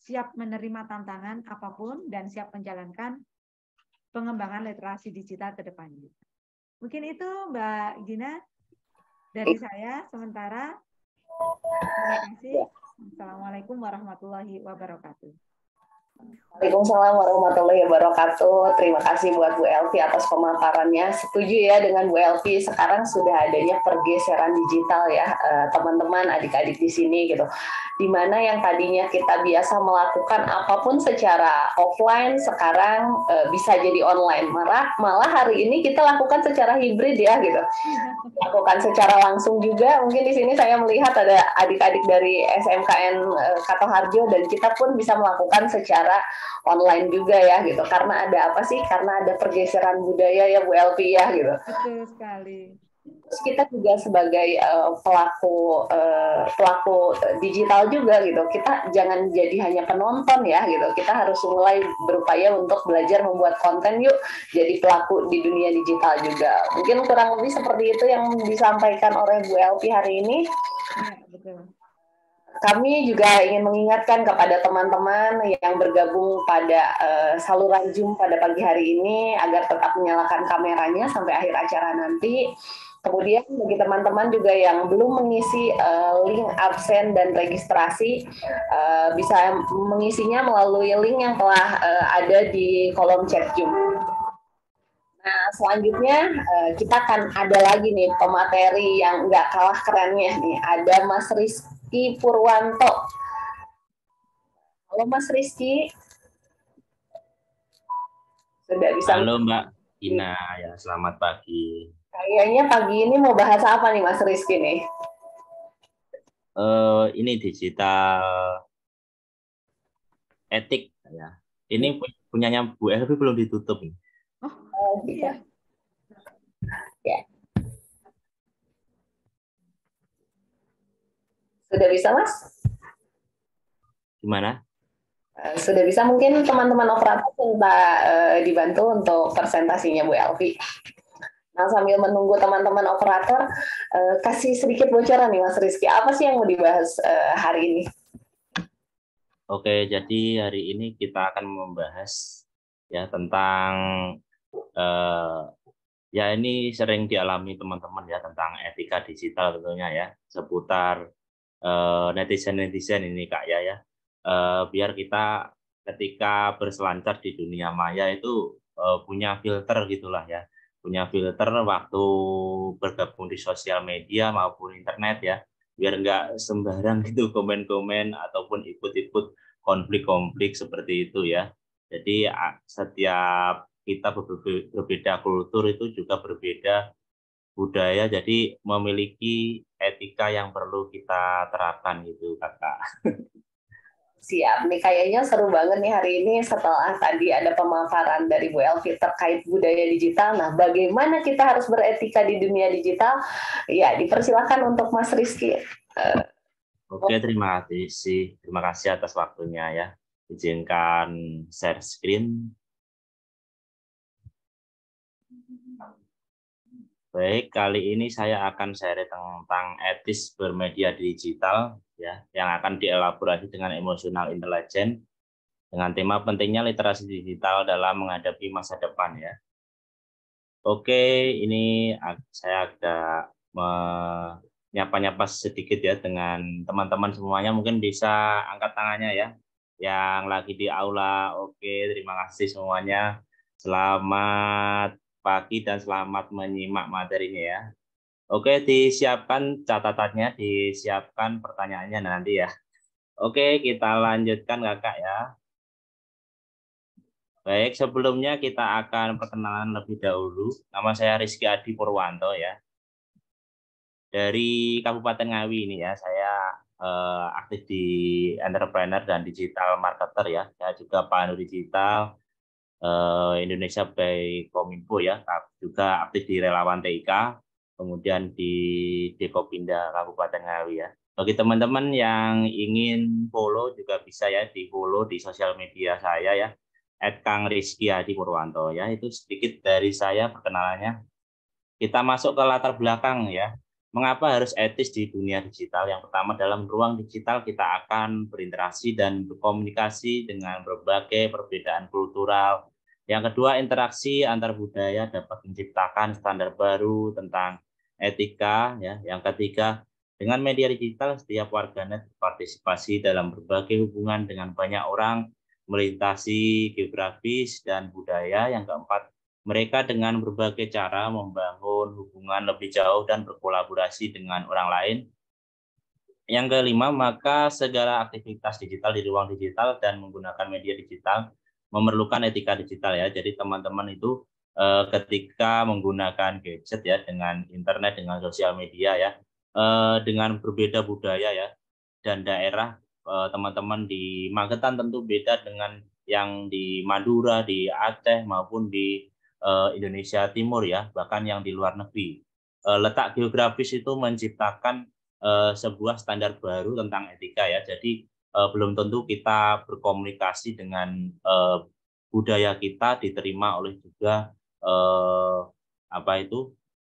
siap menerima tantangan apapun dan siap menjalankan pengembangan literasi digital ke depannya. Mungkin itu Mbak Gina dari saya sementara. Terima kasih. Assalamualaikum warahmatullahi wabarakatuh. Waalaikumsalam warahmatullahi wabarakatuh. Terima kasih buat Bu Elvi atas pemaparannya. Setuju ya dengan Bu Elvi, sekarang sudah adanya pergeseran digital ya teman-teman, adik-adik di sini gitu. Dimana yang tadinya kita biasa melakukan apapun secara offline, sekarang bisa jadi online. Malah hari ini kita lakukan secara hibrid ya gitu. Lakukan secara langsung juga. Mungkin di sini saya melihat ada adik-adik dari SMKN Kato Harjo dan kita pun bisa melakukan secara online juga ya gitu. Karena ada apa sih? Karena ada pergeseran budaya ya Bu Elvi ya gitu. Betul sekali. Terus kita juga sebagai pelaku digital juga gitu. Kita jangan jadi hanya penonton ya gitu. Kita harus mulai berupaya untuk belajar membuat konten yuk. Jadi pelaku di dunia digital juga. Mungkin kurang lebih seperti itu yang disampaikan oleh Bu Elvi hari ini. Ya, betul. Kami juga ingin mengingatkan kepada teman-teman yang bergabung pada saluran Zoom pada pagi hari ini agar tetap menyalakan kameranya sampai akhir acara nanti. Kemudian bagi teman-teman juga yang belum mengisi link absen dan registrasi, bisa mengisinya melalui link yang telah ada di kolom chat Zoom. Nah, selanjutnya kita akan ada lagi nih pemateri yang nggak kalah kerennya nih. Ada Mas Rizky Purwanto. Halo Mas Rizky. Sudah bisa. Halo Mbak Gina, ya selamat pagi. Kayaknya pagi ini mau bahas apa nih Mas Rizky nih? Ini digital etik ya. Ini punyanya Bu Elvi belum ditutup nih. Oh, iya. Ya. Sudah bisa Mas? Gimana? Sudah bisa, mungkin teman-teman operator minta dibantu untuk presentasinya Bu Elvi. Nah, sambil menunggu teman-teman operator, kasih sedikit bocoran nih Mas Rizky, apa sih yang mau dibahas hari ini? Oke, jadi hari ini kita akan membahas ya tentang ya ini sering dialami teman-teman ya tentang etika digital tentunya ya, seputar netizen-netizen ini Kak ya. Biar kita ketika berselancar di dunia maya itu punya filter gitulah ya, punya filter waktu bergabung di sosial media maupun internet ya, biar nggak sembarang gitu komen-komen ataupun ikut-ikut konflik-konflik seperti itu ya. Jadi setiap kita berbeda kultur itu juga berbeda budaya, jadi memiliki etika yang perlu kita terapkan gitu Kakak. Siap nih, kayaknya seru banget nih hari ini setelah tadi ada pemaparan dari Bu Elvi terkait budaya digital. Nah, bagaimana kita harus beretika di dunia digital? Ya, dipersilakan untuk Mas Rizky. Oke, terima kasih atas waktunya ya. Izinkan share screen. Baik, kali ini saya akan share tentang etis bermedia digital ya, yang akan dielaborasi dengan emotional intelligence dengan tema pentingnya literasi digital dalam menghadapi masa depan ya. Oke, ini saya agak menyapa-nyapa sedikit ya dengan teman-teman semuanya, mungkin bisa angkat tangannya ya. Yang lagi di aula, oke, terima kasih semuanya. Selamat pagi dan selamat menyimak materinya ya. Oke, disiapkan catatannya, disiapkan pertanyaannya nanti ya. Oke, kita lanjutkan Kakak ya. Baik, sebelumnya kita akan perkenalan lebih dahulu. Nama saya Rizky Adi Purwanto ya. Dari Kabupaten Ngawi ini ya, saya aktif di entrepreneur dan digital marketer ya. Saya juga pandu digital Indonesia by Kominfo ya, juga aktif di relawan TIK, kemudian di Dekopinda Kabupaten Ngawi ya. Bagi teman-teman yang ingin follow juga bisa ya, di follow di sosial media saya ya, @Kang Rizky Adi Purwanto ya. Itu sedikit dari saya perkenalannya. Kita masuk ke latar belakang ya. Mengapa harus etis di dunia digital? Yang pertama, dalam ruang digital kita akan berinteraksi dan berkomunikasi dengan berbagai perbedaan kultural. Yang kedua, interaksi antar budaya dapat menciptakan standar baru tentang etika ya. Yang ketiga, dengan media digital setiap warganet berpartisipasi dalam berbagai hubungan dengan banyak orang, melintasi geografis dan budaya. Yang keempat, mereka dengan berbagai cara membangun hubungan lebih jauh dan berkolaborasi dengan orang lain. Yang kelima, maka segala aktivitas digital di ruang digital dan menggunakan media digital memerlukan etika digital ya. Jadi teman-teman itu ketika menggunakan gadget ya, dengan internet, dengan sosial media ya, dengan berbeda budaya ya dan daerah, teman-teman di Magetan tentu beda dengan yang di Madura, di Aceh maupun di Indonesia Timur ya, bahkan yang di luar negeri. Letak geografis itu menciptakan sebuah standar baru tentang etika ya. Jadi belum tentu kita berkomunikasi dengan budaya kita diterima oleh juga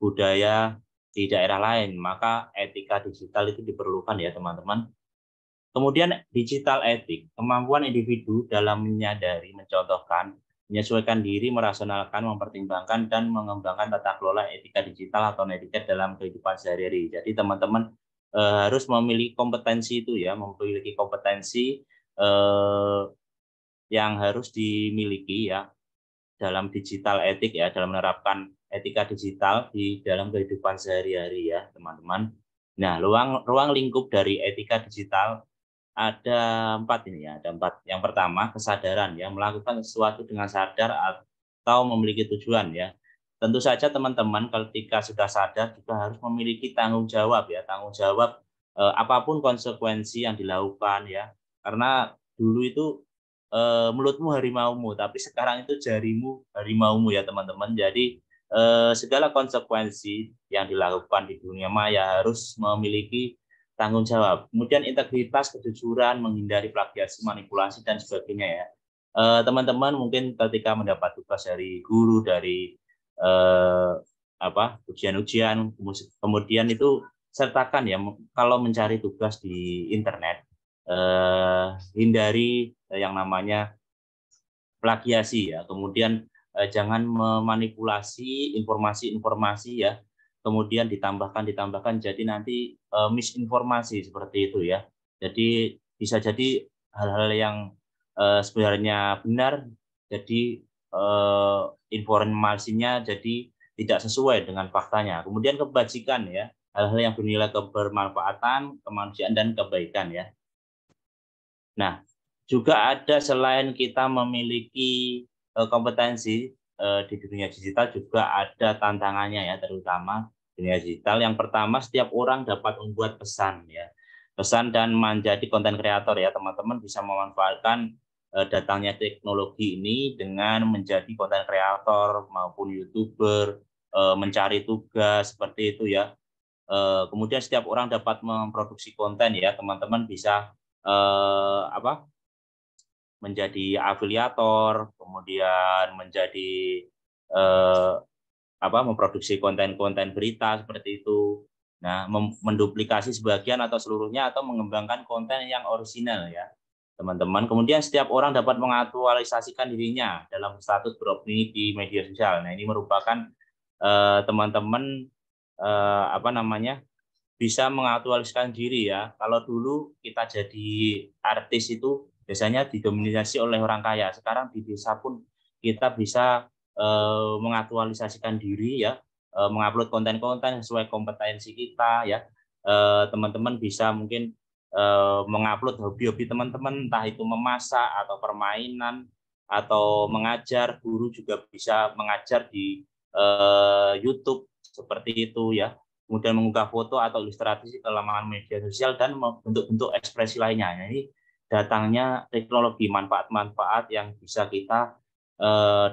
budaya di daerah lain. Maka etika digital itu diperlukan ya teman-teman. Kemudian digital etik, kemampuan individu dalam menyadari, mencontohkan, menyesuaikan diri, merasionalkan, mempertimbangkan, dan mengembangkan tata kelola etika digital atau netiquette dalam kehidupan sehari-hari. Jadi teman-teman harus memiliki kompetensi itu ya, memiliki kompetensi yang harus dimiliki ya dalam digital etik ya, dalam menerapkan etika digital di dalam kehidupan sehari-hari ya teman-teman. Nah, ruang lingkup dari etika digital ada 4 ini ya, ada 4. Yang pertama, kesadaran ya, melakukan sesuatu dengan sadar atau memiliki tujuan ya. Tentu saja teman-teman ketika sudah sadar juga harus memiliki tanggung jawab ya, tanggung jawab apapun konsekuensi yang dilakukan ya. Karena dulu itu mulutmu harimaumu, tapi sekarang itu jarimu harimaumu ya teman-teman. Jadi segala konsekuensi yang dilakukan di dunia maya harus memiliki tanggung jawab. Kemudian integritas, kejujuran, menghindari plagiasi, manipulasi dan sebagainya ya. Teman-teman mungkin ketika mendapat tugas dari guru, dari ujian-ujian, kemudian itu sertakan ya kalau mencari tugas di internet, hindari yang namanya plagiasi ya. Kemudian jangan memanipulasi informasi-informasi ya. Kemudian ditambahkan jadi nanti misinformasi seperti itu ya. Jadi bisa jadi hal-hal yang sebenarnya benar jadi informasinya jadi tidak sesuai dengan faktanya. Kemudian kebajikan ya, hal-hal yang bernilai kebermanfaatan, kemanusiaan dan kebaikan ya. Nah, juga ada selain kita memiliki kompetensi di dunia digital juga ada tantangannya ya, terutama dunia digital. Yang pertama, setiap orang dapat membuat pesan ya. Pesan dan menjadi konten kreator ya, teman-teman bisa memanfaatkan datangnya teknologi ini dengan menjadi konten kreator maupun YouTuber, mencari tugas seperti itu ya. Kemudian setiap orang dapat memproduksi konten ya, teman-teman bisa menjadi afiliator, kemudian menjadi memproduksi konten-konten berita seperti itu. Nah, menduplikasi sebagian atau seluruhnya atau mengembangkan konten yang orisinal ya, teman-teman. Kemudian setiap orang dapat mengaktualisasikan dirinya dalam status beropini di media sosial. Nah, ini merupakan teman-teman bisa mengaktualisasikan diri ya. Kalau dulu kita jadi artis itu biasanya didominasi oleh orang kaya. Sekarang di desa pun kita bisa mengaktualisasikan diri ya, mengupload konten-konten sesuai kompetensi kita ya. Teman-teman bisa mungkin mengupload hobi-hobi teman-teman, entah itu memasak atau permainan atau mengajar. Guru juga bisa mengajar di YouTube seperti itu ya. Kemudian mengunggah foto atau ilustrasi ke laman media sosial dan bentuk-bentuk ekspresi lainnya. Nah, ini datangnya teknologi, manfaat-manfaat yang bisa kita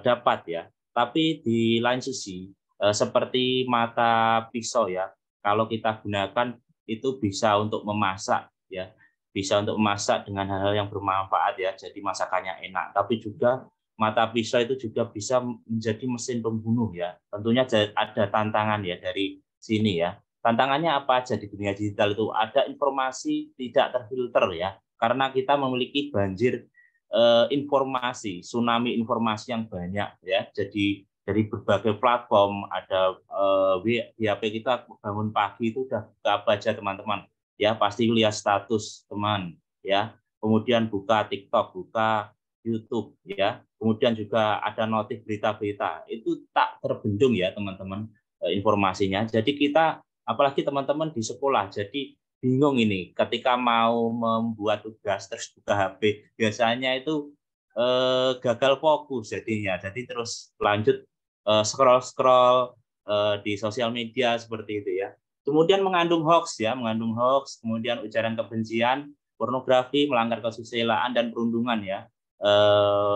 dapat ya. Tapi di lain sisi seperti mata pisau ya, kalau kita gunakan itu bisa untuk memasak ya, bisa untuk memasak dengan hal-hal yang bermanfaat ya, jadi masakannya enak. Tapi juga mata pisau itu juga bisa menjadi mesin pembunuh ya. Tentunya ada tantangan ya dari sini ya. Tantangannya apa aja di dunia digital itu? Ada informasi tidak terfilter ya, karena kita memiliki banjir informasi, tsunami informasi yang banyak ya. Jadi dari berbagai platform, ada di HP kita bangun pagi itu udah buka apa aja teman-teman ya, pasti lihat status teman ya, kemudian buka TikTok, buka YouTube ya, kemudian juga ada notif berita-berita, itu tak terbendung ya teman-teman informasinya. Jadi kita, apalagi teman-teman di sekolah, jadi bingung ini ketika mau membuat tugas terus buka HP, biasanya itu gagal fokus jadinya, jadi terus lanjut scroll-scroll di sosial media seperti itu ya. Kemudian mengandung hoax ya, mengandung hoax, kemudian ujaran kebencian, pornografi, melanggar kesusilaan dan perundungan ya.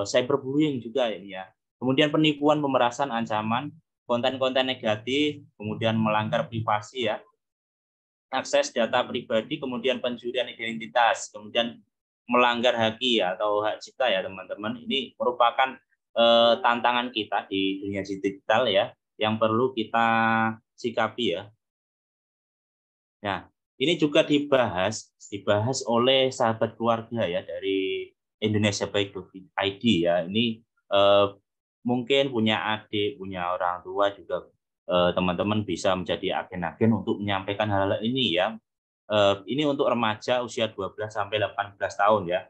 Cyberbullying juga ini ya. Kemudian penipuan, pemerasan, ancaman, konten-konten negatif, kemudian melanggar privasi ya, akses data pribadi, kemudian pencurian identitas, kemudian melanggar hak ya, atau hak cipta ya teman-teman. Ini merupakan tantangan kita di dunia digital ya, yang perlu kita sikapi ya. Nah, ini juga dibahas oleh sahabat keluarga ya dari Indonesia Baik ID ya. Ini mungkin punya adik, punya orang tua juga, teman-teman bisa menjadi agen-agen untuk menyampaikan hal-hal ini ya. Ini untuk remaja usia 12 sampai 18 tahun ya.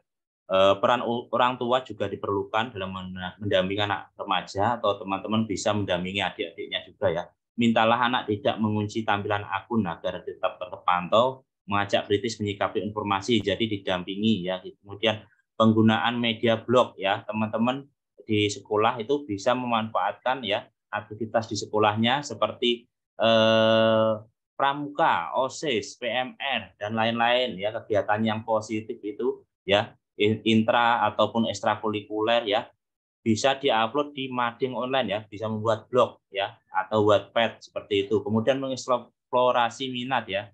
Peran orang tua juga diperlukan dalam mendampingi anak remaja, atau teman-teman bisa mendampingi adik-adiknya juga ya. Mintalah anak tidak mengunci tampilan akun agar tetap terpantau, mengajak kritis menyikapi informasi, jadi didampingi ya. Kemudian penggunaan media blog ya, teman-teman di sekolah itu bisa memanfaatkan ya aktivitas di sekolahnya seperti pramuka, OSIS, PMR dan lain-lain ya, kegiatan yang positif itu ya, intra ataupun ekstrakurikuler ya, bisa diupload di mading online ya, bisa membuat blog ya atau Wattpad seperti itu. Kemudian mengeksplorasi minat ya,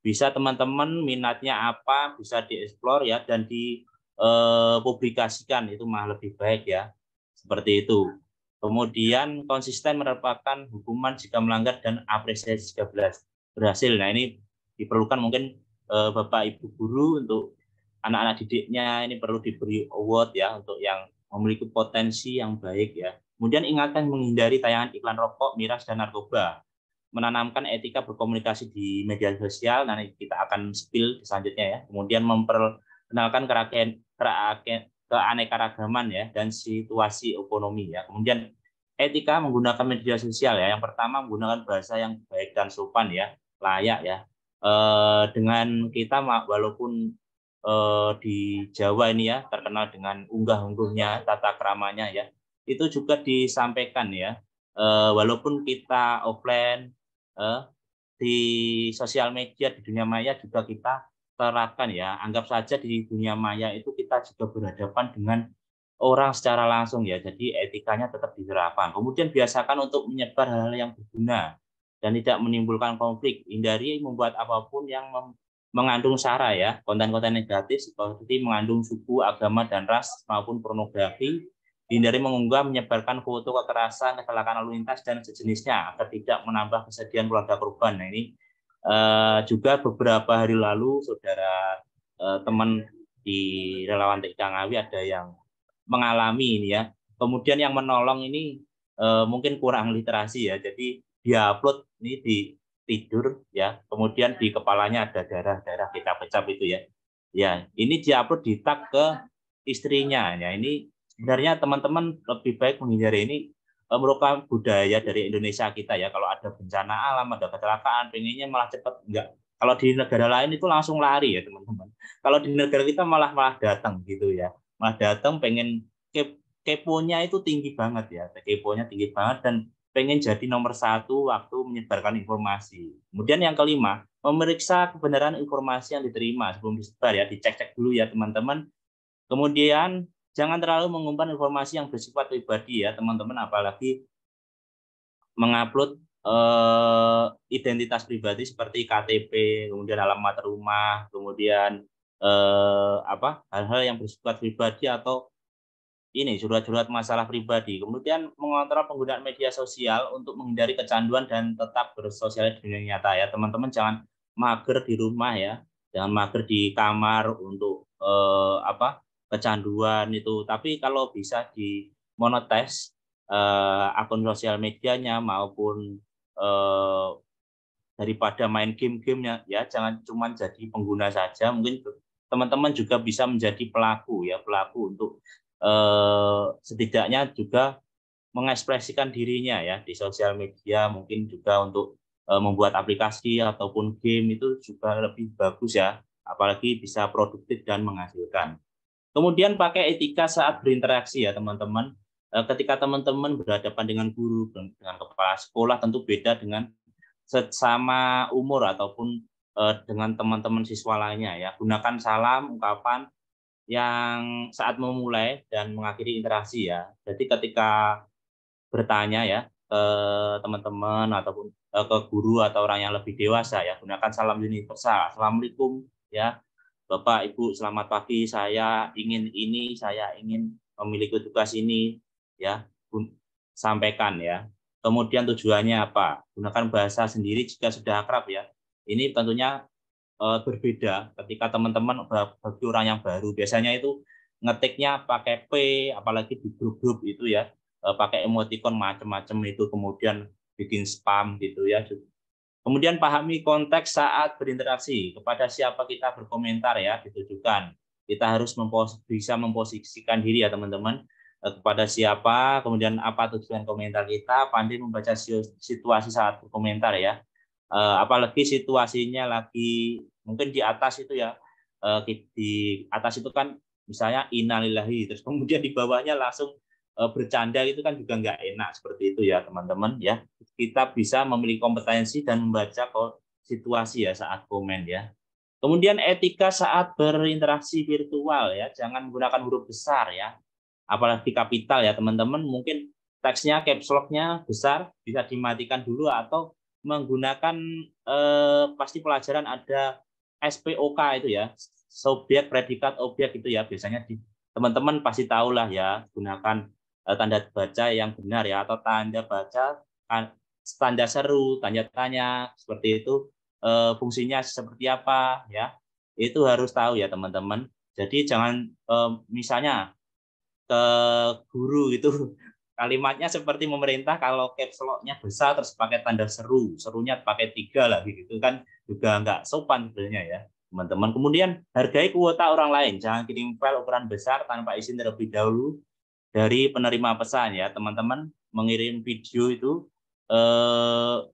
bisa teman-teman minatnya apa bisa dieksplor ya, dan dipublikasikan, itu malah lebih baik ya, seperti itu. Kemudian konsisten merupakan hukuman jika melanggar dan apresiasi jika berhasil. Nah, ini diperlukan mungkin Bapak Ibu guru untuk anak-anak didiknya, ini perlu diberi award ya untuk yang memiliki potensi yang baik ya. Kemudian ingatkan menghindari tayangan iklan rokok, miras dan narkoba. Menanamkan etika berkomunikasi di media sosial, nanti kita akan spill selanjutnya ya. Kemudian memperkenalkan keanekaragaman ya dan situasi ekonomi ya. Kemudian etika menggunakan media sosial ya. Yang pertama, menggunakan bahasa yang baik dan sopan ya, layak ya. Dengan kita walaupun di Jawa ini ya terkenal dengan unggah-ungguhnya, tata keramanya ya, itu juga disampaikan ya. Walaupun kita offline di sosial media, di dunia maya juga kita terapkan ya. Anggap saja di dunia maya itu kita juga berhadapan dengan orang secara langsung ya. Jadi etikanya tetap diterapkan. Kemudian biasakan untuk menyebar hal-hal yang berguna dan tidak menimbulkan konflik. Hindari membuat apapun yang mengandung sara ya, konten-konten negatif seperti mengandung suku, agama dan ras maupun pornografi. Hindari mengunggah, menyebarkan foto kekerasan, kecelakaan lalu lintas dan sejenisnya agar tidak menambah kesedihan keluarga korban. Nah, ini juga beberapa hari lalu saudara teman di relawan TK Ngawi ada yang mengalami ini ya. Kemudian yang menolong ini mungkin kurang literasi ya. Jadi diupload ini di tidur ya, kemudian di kepalanya ada darah-darah kecap-kecap itu ya. Ya, ini diupload di tag ke istrinya. Ya, ini sebenarnya teman-teman lebih baik menghindari ini, merupakan budaya dari Indonesia kita ya. Kalau ada bencana alam, ada kecelakaan, pengennya malah cepat enggak. Kalau di negara lain itu langsung lari ya teman-teman. Kalau di negara kita malah datang gitu ya. Malah datang pengen keponya itu tinggi banget ya. Keponya tinggi banget dan pengen jadi nomor satu waktu menyebarkan informasi. Kemudian yang kelima, memeriksa kebenaran informasi yang diterima sebelum disebar ya, dicek-cek dulu ya teman-teman. Kemudian jangan terlalu mengumpan informasi yang bersifat pribadi ya teman-teman, apalagi mengupload identitas pribadi seperti KTP, kemudian alamat rumah, kemudian hal-hal yang bersifat pribadi atau ini curhat-curhat masalah pribadi. Kemudian mengontrol penggunaan media sosial untuk menghindari kecanduan dan tetap bersosialisasi di dunia nyata ya. Teman-teman jangan mager di rumah ya. Jangan mager di kamar untuk kecanduan itu. Tapi kalau bisa di monetize akun sosial medianya maupun daripada main game-gamenya ya, jangan cuma jadi pengguna saja. Mungkin teman-teman juga bisa menjadi pelaku ya, pelaku untuk setidaknya juga mengekspresikan dirinya ya di sosial media, mungkin juga untuk membuat aplikasi ataupun game itu juga lebih bagus ya, apalagi bisa produktif dan menghasilkan. Kemudian pakai etika saat berinteraksi ya teman-teman. Ketika teman-teman berhadapan dengan guru, dengan kepala sekolah tentu beda dengan sesama umur ataupun dengan teman-teman siswa lainnya ya. Gunakan salam, ungkapan yang saat memulai dan mengakhiri interaksi ya. Jadi ketika bertanya ya ke teman-teman ataupun ke guru atau orang yang lebih dewasa ya, gunakan salam universal. Assalamualaikum ya, Bapak Ibu selamat pagi, saya ingin ini, saya ingin memiliki tugas ini ya, sampaikan ya. Kemudian tujuannya apa? Gunakan bahasa sendiri jika sudah akrab ya. Ini tentunya berbeda ketika teman-teman bagi orang yang baru, biasanya itu ngetiknya pakai P, apalagi di grup-grup itu ya, pakai emoticon macam-macam itu, kemudian bikin spam gitu ya. Kemudian pahami konteks saat berinteraksi, kepada siapa kita berkomentar ya, ditujukan. Kita harus bisa memposisikan diri ya teman-teman, kepada siapa, kemudian apa tujuan komentar kita, pandai membaca situasi saat berkomentar ya. Apalagi situasinya lagi mungkin di atas itu ya, di atas itu kan misalnya innalillahi, terus kemudian di bawahnya langsung bercanda, itu kan juga nggak enak seperti itu ya teman-teman ya. Kita bisa memiliki kompetensi dan membaca situasi ya saat komen ya. Kemudian etika saat berinteraksi virtual ya, jangan menggunakan huruf besar ya, apalagi kapital ya teman-teman. Mungkin teksnya caps lock-nya besar, bisa dimatikan dulu, atau menggunakan pasti pelajaran ada SPOK itu ya, subjek predikat objek itu ya, biasanya teman-teman pasti tahu lah ya, gunakan tanda baca yang benar ya, atau tanda baca tanda seru, tanda tanya seperti itu, fungsinya seperti apa ya, itu harus tahu ya teman-teman. Jadi jangan misalnya ke guru itu kalimatnya seperti memerintah, kalau caps lock-nya besar terus pakai tanda seru, serunya pakai 3 lagi gitu kan, juga nggak sopan sebenarnya ya teman-teman. Kemudian hargai kuota orang lain, jangan kirim file ukuran besar tanpa izin terlebih dahulu dari penerima pesan ya teman-teman. Mengirim video itu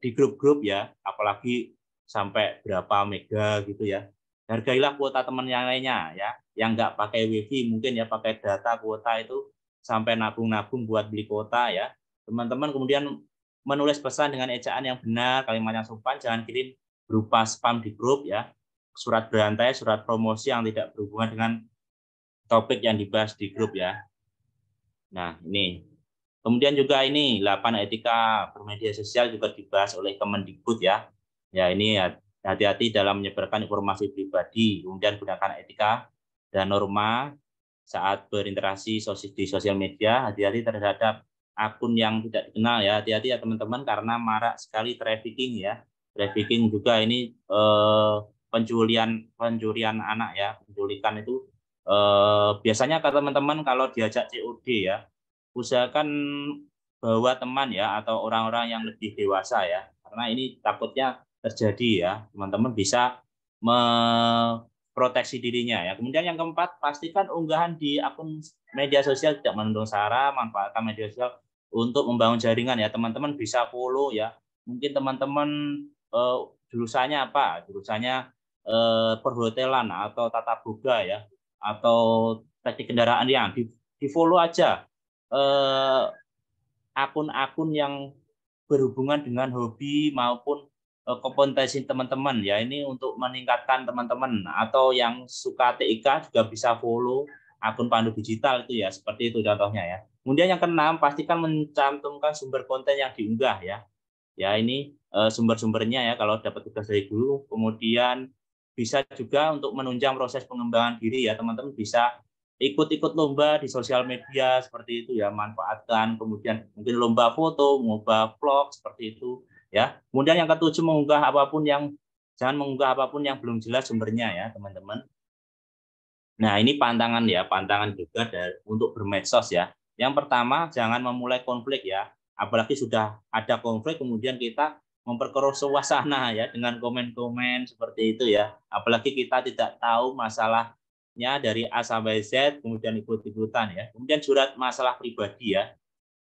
di grup-grup ya, apalagi sampai berapa mega gitu ya. Hargailah kuota teman yang lainnya ya, yang nggak pakai wifi mungkin ya, pakai data kuota itu sampai nabung-nabung buat beli kuota ya teman-teman. Kemudian menulis pesan dengan ejaan yang benar, kalimat yang sopan, jangan kirim berupa spam di grup ya, surat berantai, surat promosi yang tidak berhubungan dengan topik yang dibahas di grup ya. Nah ini, kemudian juga ini 8 etika bermedia sosial juga dibahas oleh Kemendikbud ya. Ya ini ya, hati-hati dalam menyebarkan informasi pribadi, kemudian gunakan etika dan norma saat berinteraksi di sosial media. Hati-hati terhadap akun yang tidak dikenal ya, hati-hati ya teman-teman, karena marak sekali trafficking ya. Trafficking juga ini pencurian anak ya, penculikan itu biasanya ke teman-teman kalau diajak COD ya, usahakan bawa teman ya, atau orang-orang yang lebih dewasa ya, karena ini takutnya terjadi ya, teman-teman bisa proteksi dirinya ya. Kemudian yang keempat, pastikan unggahan di akun media sosial tidak mengandung sara, manfaatkan media sosial untuk membangun jaringan ya. Teman-teman bisa follow ya. Mungkin teman-teman jurusannya apa? Jurusannya perhotelan atau tata boga ya, atau teknik kendaraan, yang di follow aja akun-akun yang berhubungan dengan hobi maupun kompetensi teman-teman ya, ini untuk meningkatkan teman-teman. Atau yang suka TIK juga bisa follow akun Pandu Digital itu ya, seperti itu contohnya ya. Kemudian yang keenam, pastikan mencantumkan sumber konten yang diunggah ya. Ya ini sumber-sumbernya ya kalau dapat tugas dari guru. Kemudian bisa juga untuk menunjang proses pengembangan diri ya, teman-teman bisa ikut-ikut lomba di sosial media seperti itu ya, manfaatkan. Kemudian mungkin lomba foto, lomba vlog seperti itu ya. Kemudian yang ketujuh, jangan mengunggah apapun yang belum jelas sumbernya ya teman-teman. Nah, ini pantangan ya, pantangan juga untuk bermedsos ya. Yang pertama, jangan memulai konflik ya. Apalagi sudah ada konflik, kemudian kita memperkeruh suasana ya dengan komen-komen seperti itu ya. Apalagi kita tidak tahu masalahnya dari A sampai Z, kemudian ikut-ikutan ya. Kemudian curhat masalah pribadi ya.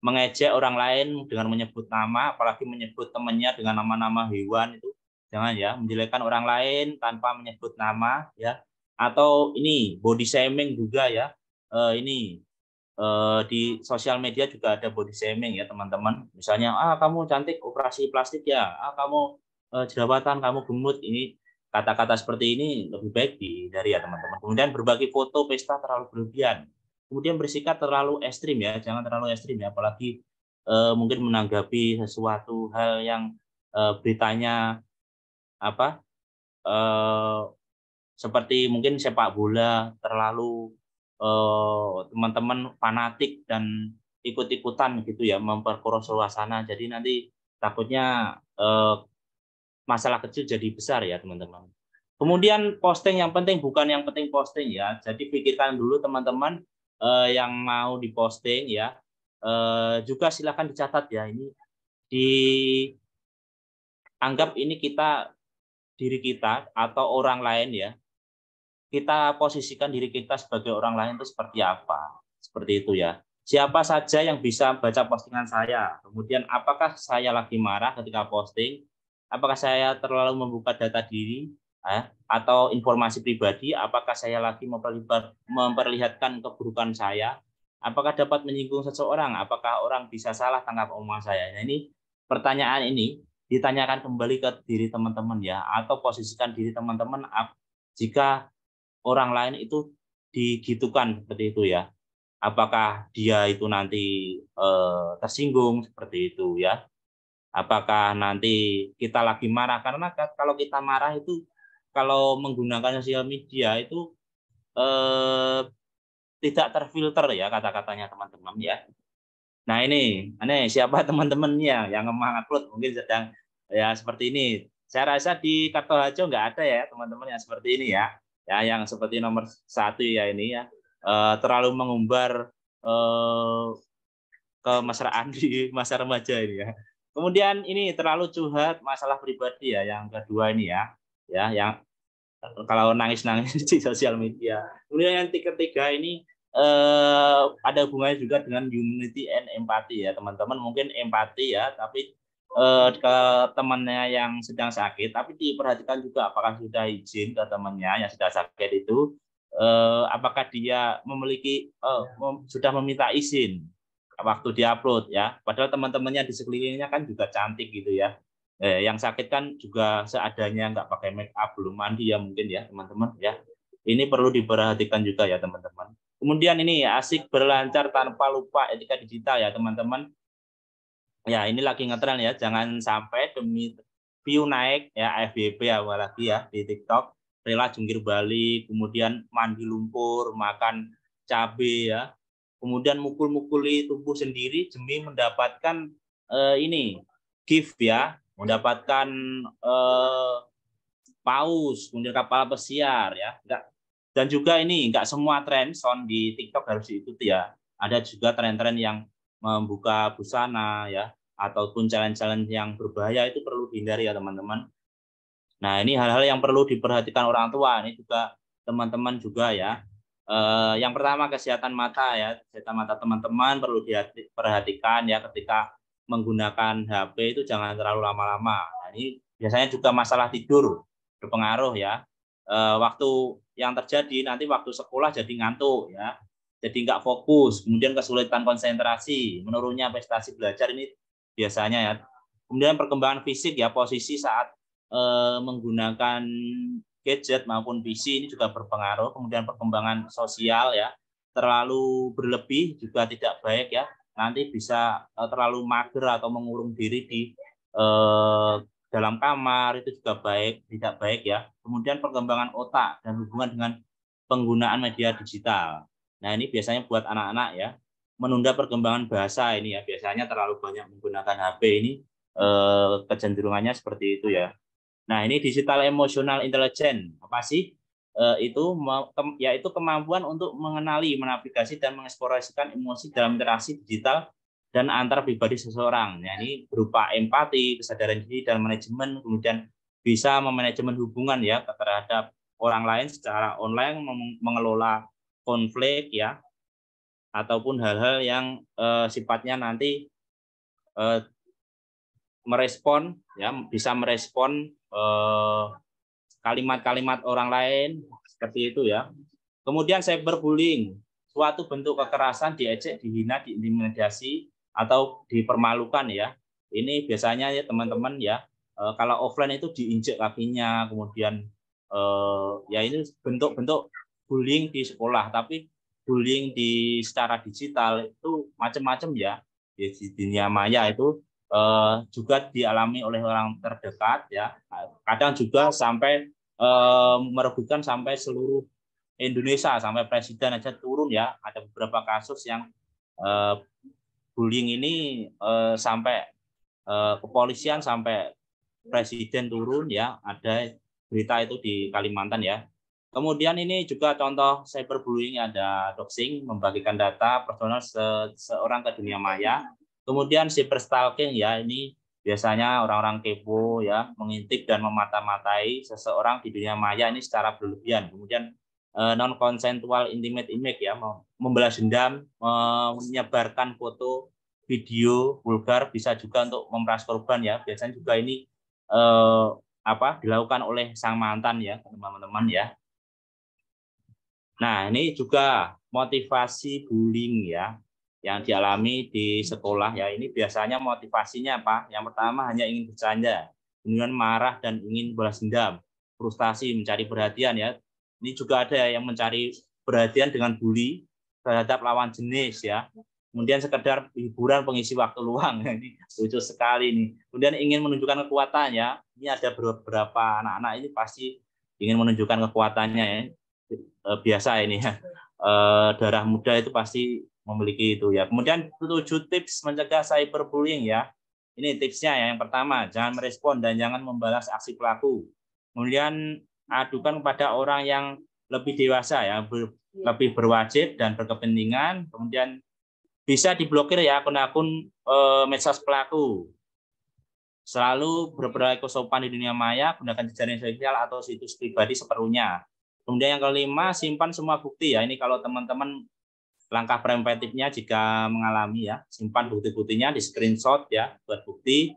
Mengejek orang lain dengan menyebut nama, apalagi menyebut temannya dengan nama-nama hewan itu. Jangan ya, menjelekkan orang lain tanpa menyebut nama ya. Atau ini body shaming juga ya. Ini di sosial media juga ada body shaming ya teman-teman. Misalnya, kamu cantik operasi plastik ya, kamu jerawatan, kamu gemuk. Ini kata-kata seperti ini lebih baik dihindari ya teman-teman. Kemudian berbagi foto pesta terlalu berlebihan. Kemudian bersikap terlalu ekstrim ya, jangan terlalu ekstrim ya. Apalagi mungkin menanggapi sesuatu hal yang beritanya apa? Seperti mungkin sepak bola terlalu teman-teman fanatik dan ikut-ikutan gitu ya, memperkeruh suasana. Jadi nanti takutnya masalah kecil jadi besar ya teman-teman. Kemudian posting yang penting bukan yang penting posting ya. Jadi pikirkan dulu teman-teman yang mau diposting ya. Juga silakan dicatat ya, ini dianggap ini diri kita atau orang lain ya. Kita posisikan diri kita sebagai orang lain itu seperti apa. Seperti itu ya. Siapa saja yang bisa baca postingan saya. Kemudian apakah saya lagi marah ketika posting? Apakah saya terlalu membuka data diri atau informasi pribadi? Apakah saya lagi memperlihatkan keburukan saya? Apakah dapat menyinggung seseorang? Apakah orang bisa salah tangkap omongan saya? Nah, ini pertanyaan ini ditanyakan kembali ke diri teman-teman ya, atau posisikan diri teman-teman jika orang lain itu digitukan seperti itu ya. Apakah dia itu nanti tersinggung seperti itu ya? Apakah nanti kita lagi marah? Karena kalau kita marah itu, kalau menggunakan sosial media itu tidak terfilter ya kata-katanya teman-teman ya. Nah ini siapa teman-temannya yang upload mungkin sedang ya seperti ini. Saya rasa di Kartoharjo nggak ada ya teman-teman yang seperti ini ya. Ya yang seperti nomor 1 ya ini ya, terlalu mengumbar kemesraan di masa remaja ini ya. Kemudian ini terlalu curhat masalah pribadi ya, yang kedua ini ya yang kalau nangis-nangis di sosial media. Kemudian yang ketiga ini ada hubungannya juga dengan humanity and empathy ya teman-teman. Mungkin empati ya, tapi ke temannya yang sedang sakit, tapi diperhatikan juga apakah sudah izin ke temannya yang sudah sakit itu, apakah dia sudah meminta izin waktu diupload ya. Padahal teman-temannya di sekelilingnya kan juga cantik gitu ya. Yang sakit kan juga seadanya, nggak pakai make up, belum mandi ya mungkin ya teman-teman ya. Ini perlu diperhatikan juga ya teman-teman. Kemudian ini asik berlancar tanpa lupa etika digital ya teman-teman. Ya ini lagi ngetren ya, jangan sampai demi view naik ya, FYP apalagi ya di TikTok, rela jungkir balik, kemudian mandi lumpur, makan cabai ya, kemudian mukul-mukuli tubuh sendiri demi mendapatkan ini gift ya, mendapatkan paus, kemudian kapal pesiar ya. Dan juga ini enggak semua tren sound di TikTok harus diikuti ya. Ada juga tren-tren yang membuka busana ya, ataupun challenge-challenge yang berbahaya itu perlu dihindari ya teman-teman. Nah ini hal-hal yang perlu diperhatikan orang tua, ini juga teman-teman juga ya. Yang pertama kesehatan mata ya, kesehatan mata teman-teman perlu diperhatikan ya, ketika menggunakan HP itu jangan terlalu lama-lama. Nah, ini biasanya juga masalah tidur berpengaruh ya. Waktu yang terjadi nanti waktu sekolah jadi ngantuk ya, jadi nggak fokus, kemudian kesulitan konsentrasi, menurunnya prestasi belajar ini biasanya ya. Kemudian perkembangan fisik ya, posisi saat menggunakan gadget maupun PC ini juga berpengaruh. Kemudian perkembangan sosial ya, terlalu berlebih juga tidak baik ya. Nanti bisa terlalu mager atau mengurung diri di dalam kamar, itu juga tidak baik ya. Kemudian perkembangan otak dan hubungan dengan penggunaan media digital. Nah, ini biasanya buat anak-anak ya, menunda perkembangan bahasa ini ya, biasanya terlalu banyak menggunakan HP ini kecenderungannya seperti itu ya. Nah, ini digital emotional intelligence. Apa sih? Yaitu kemampuan untuk mengenali, menavigasi, dan mengeksplorasikan emosi dalam interaksi digital dan antar pribadi seseorang. Nah, ini berupa empati, kesadaran diri, dan manajemen, kemudian bisa memanajemen hubungan ya terhadap orang lain secara online, mengelola konflik ya, ataupun hal-hal yang sifatnya nanti merespon ya, bisa merespon kalimat-kalimat orang lain seperti itu ya. Kemudian cyberbullying, suatu bentuk kekerasan, diejek, dihina, diintimidasi atau dipermalukan ya. Ini biasanya ya teman-teman ya, kalau offline itu diinjek kakinya, kemudian ya ini bentuk-bentuk bullying di sekolah, tapi bullying di secara digital itu macam-macam ya. Di dunia maya itu juga dialami oleh orang terdekat ya. Kadang juga sampai merugikan sampai seluruh Indonesia, sampai presiden aja turun ya. Ada beberapa kasus yang bullying ini sampai kepolisian, sampai presiden turun ya. Ada berita itu di Kalimantan ya. Kemudian ini juga contoh cyberbullying, ada doxing, membagikan data personal seseorang ke dunia maya. Kemudian cyberstalking ya, ini biasanya orang-orang kepo ya, mengintip dan memata-matai seseorang di dunia maya ini secara berlebihan. Kemudian non consensual intimate image ya, membalas dendam, menyebarkan foto, video vulgar, bisa juga untuk memeras korban ya. Biasanya juga ini dilakukan oleh sang mantan ya, teman-teman ya. Nah, ini juga motivasi bullying ya yang dialami di sekolah ya. Ini biasanya motivasinya apa? Yang pertama hanya ingin bercanda, kemudian marah dan ingin balas dendam, frustasi, mencari perhatian ya. Ini juga ada yang mencari perhatian dengan bully terhadap lawan jenis ya. Kemudian sekedar hiburan pengisi waktu luang. Ini lucu sekali nih. Kemudian ingin menunjukkan kekuatan ya. Ini ada beberapa anak-anak ini pasti ingin menunjukkan kekuatannya ya. Biasa ini ya, darah muda itu pasti memiliki itu ya. Kemudian 7 tips mencegah cyberbullying ya. Ini tipsnya ya. Yang pertama, jangan merespon dan jangan membalas aksi pelaku. Kemudian adukan kepada orang yang lebih dewasa ya, lebih berwajib dan berkepentingan. Kemudian bisa diblokir ya akun-akun medsos pelaku. Selalu berperilaku sopan di dunia maya, gunakan jejaring sosial atau situs pribadi seperlunya. Kemudian yang kelima, simpan semua bukti ya. Ini kalau teman-teman langkah preventifnya jika mengalami ya, simpan bukti-buktinya di screenshot ya buat bukti,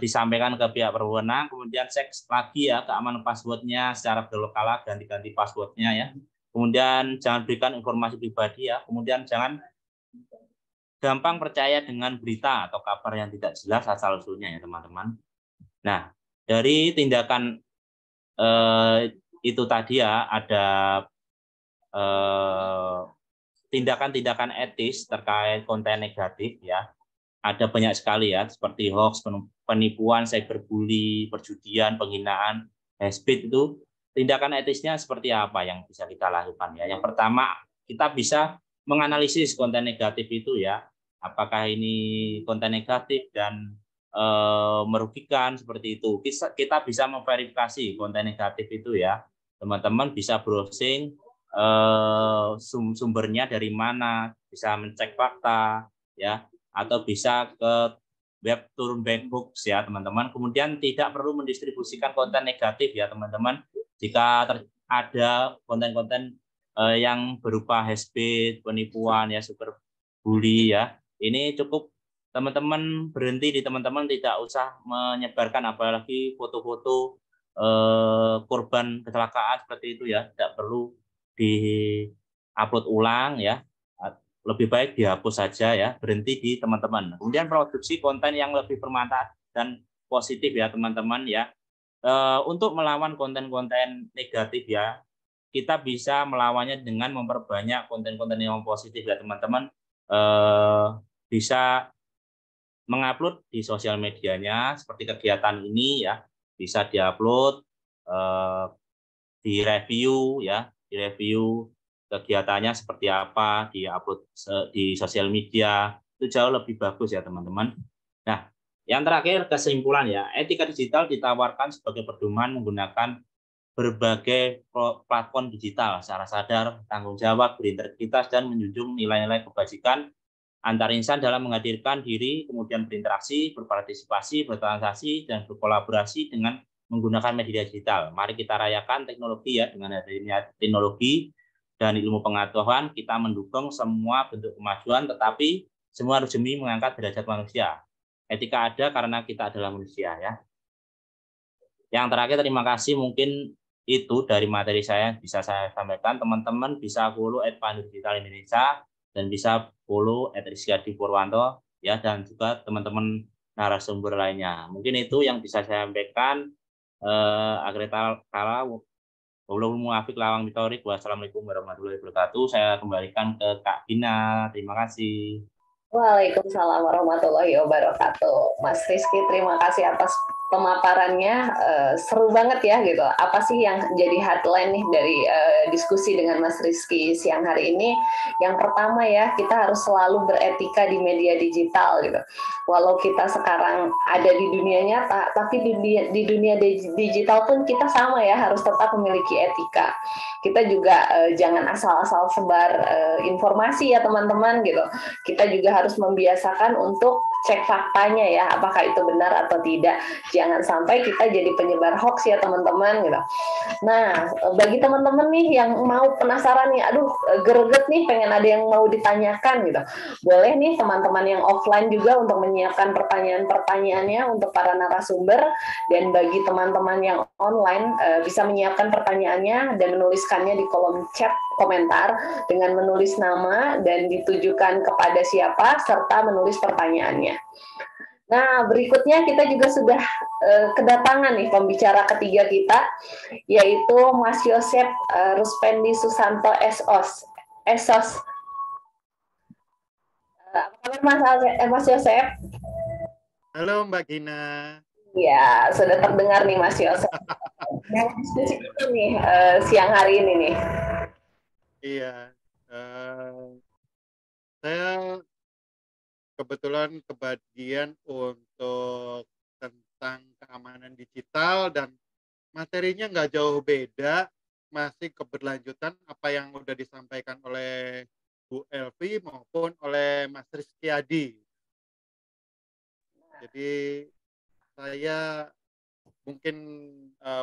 disampaikan ke pihak berwenang. Kemudian cek lagi ya keamanan passwordnya secara berkala, ganti-ganti passwordnya ya. Kemudian jangan berikan informasi pribadi ya. Kemudian jangan gampang percaya dengan berita atau kabar yang tidak jelas asal usulnya ya teman-teman. Nah, dari tindakan itu tadi ya, ada tindakan-tindakan etis terkait konten negatif ya. Ada banyak sekali ya, seperti hoax, penipuan, cyberbully, perjudian, penghinaan, hate-speech. Itu tindakan etisnya seperti apa yang bisa kita lakukan ya. Yang pertama, kita bisa menganalisis konten negatif itu ya. Apakah ini konten negatif dan merugikan seperti itu. Kita bisa memverifikasi konten negatif itu ya. Teman-teman bisa browsing sumbernya dari mana, bisa mencek fakta ya, atau bisa ke web Turn-Back Books ya teman-teman. Kemudian tidak perlu mendistribusikan konten negatif ya teman-teman. Jika ada konten-konten yang berupa hate-speech, penipuan ya, cyberbully ya, ini cukup teman-teman berhenti di teman-teman, tidak usah menyebarkan apalagi foto-foto korban kecelakaan seperti itu ya, tidak perlu di-upload ulang ya, lebih baik dihapus saja ya, berhenti di teman-teman. Kemudian produksi konten yang lebih bermanfaat dan positif ya teman-teman ya. Untuk melawan konten-konten negatif ya, kita bisa melawannya dengan memperbanyak konten-konten yang positif ya teman-teman. Bisa mengupload di sosial medianya seperti kegiatan ini ya, bisa diupload, direview ya, direview kegiatannya seperti apa, di-upload di sosial media, itu jauh lebih bagus ya teman-teman. Nah, yang terakhir kesimpulan ya, etika digital ditawarkan sebagai pedoman menggunakan berbagai platform digital secara sadar, tanggung jawab, berintegritas, dan menjunjung nilai-nilai kebajikan antar insan dalam menghadirkan diri, kemudian berinteraksi, berpartisipasi, bertransaksi, dan berkolaborasi dengan menggunakan media digital. Mari kita rayakan teknologi ya, dengan adanya teknologi dan ilmu pengetahuan, kita mendukung semua bentuk kemajuan, tetapi semua harus demi mengangkat derajat manusia. Etika ada karena kita adalah manusia ya. Yang terakhir, terima kasih, mungkin itu dari materi saya bisa saya sampaikan. Teman-teman bisa follow @pandu-digital Indonesia dan bisa follow @rizkyadi Purwanto ya, dan juga teman-teman narasumber lainnya. Mungkin itu yang bisa saya sampaikan. Akhir kala wabillahi muwaffiq lawang bithoriq. Wassalamualaikum warahmatullahi wabarakatuh. Saya kembalikan ke Kak Dina. Terima kasih. Waalaikumsalam warahmatullahi wabarakatuh. Mas Rizky, terima kasih atas pemaparannya. Seru banget ya gitu. Apa sih yang jadi headline nih dari diskusi dengan Mas Rizky siang hari ini? Yang pertama ya, kita harus selalu beretika di media digital gitu. Walau kita sekarang ada di dunia nyata, tapi di dunia digital pun kita sama ya, harus tetap memiliki etika. Kita juga jangan asal-asal sebar informasi ya teman-teman gitu. Kita juga harus membiasakan untuk cek faktanya ya, apakah itu benar atau tidak. Jangan sampai kita jadi penyebar hoax ya teman-teman gitu. Nah, bagi teman-teman nih yang mau penasaran nih, aduh greget nih pengen ada yang mau ditanyakan gitu. Boleh nih teman-teman yang offline juga untuk menyiapkan pertanyaan-pertanyaannya untuk para narasumber, dan bagi teman-teman yang online bisa menyiapkan pertanyaannya dan menuliskannya di kolom chat komentar dengan menulis nama dan ditujukan kepada siapa serta menulis pertanyaannya. Nah, berikutnya kita juga sudah kedatangan nih pembicara ketiga kita, yaitu Mas Yosep Ruspendi Susanto Esos. Apa kabar Mas Yosep? Halo Mbak Gina. Ya, sudah terdengar nih Mas Yosep. Nah, diskusi kita nih siang hari ini nih. Iya, saya kebetulan kebagian untuk tentang keamanan digital dan materinya nggak jauh beda, masih keberlanjutan apa yang udah disampaikan oleh Bu Elvi maupun oleh Mas Rizkyadi. Jadi saya mungkin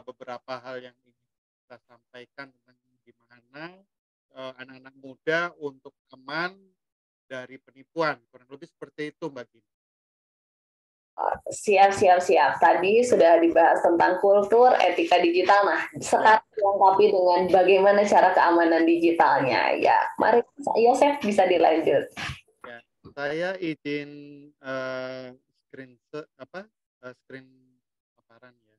beberapa hal yang ingin kita sampaikan tentang gimana anak-anak muda untuk aman dari penipuan, kurang lebih seperti itu Mbak Gina. Siap. Tadi sudah dibahas tentang kultur, etika digital. Nah, sekarang dilengkapi dengan bagaimana cara keamanan digitalnya. Ya, mari Yosef bisa dilanjut. Ya, saya izin screen paparan ya.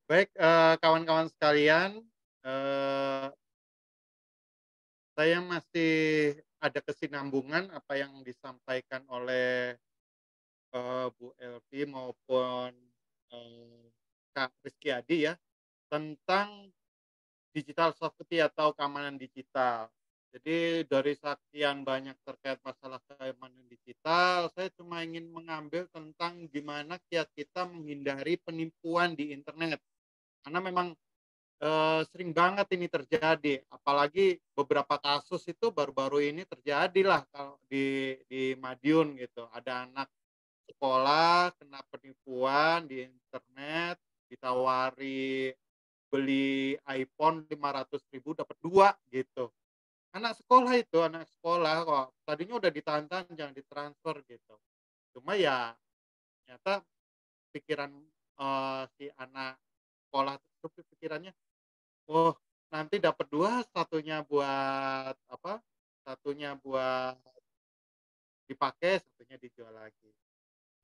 Baik, kawan-kawan sekalian, saya masih ada kesinambungan apa yang disampaikan oleh Bu Elvi maupun Kak Rizkyadi ya, tentang digital sovereignty atau keamanan digital. Jadi dari sekian banyak terkait masalah keamanan digital, saya cuma ingin mengambil tentang gimana kiat kita menghindari penipuan di internet. Karena memang sering banget ini terjadi, apalagi beberapa kasus itu baru-baru ini terjadilah kalau di Madiun gitu. Ada anak sekolah kena penipuan di internet, ditawari beli iPhone 500.000 dapat 2 gitu. Anak sekolah kok tadinya udah ditahan-tahan jangan ditransfer gitu. Cuma ya ternyata pikiran si anak sekolah itu pikirannya, oh nanti dapat 2, satunya buat apa? Satunya buat dipakai, satunya dijual lagi.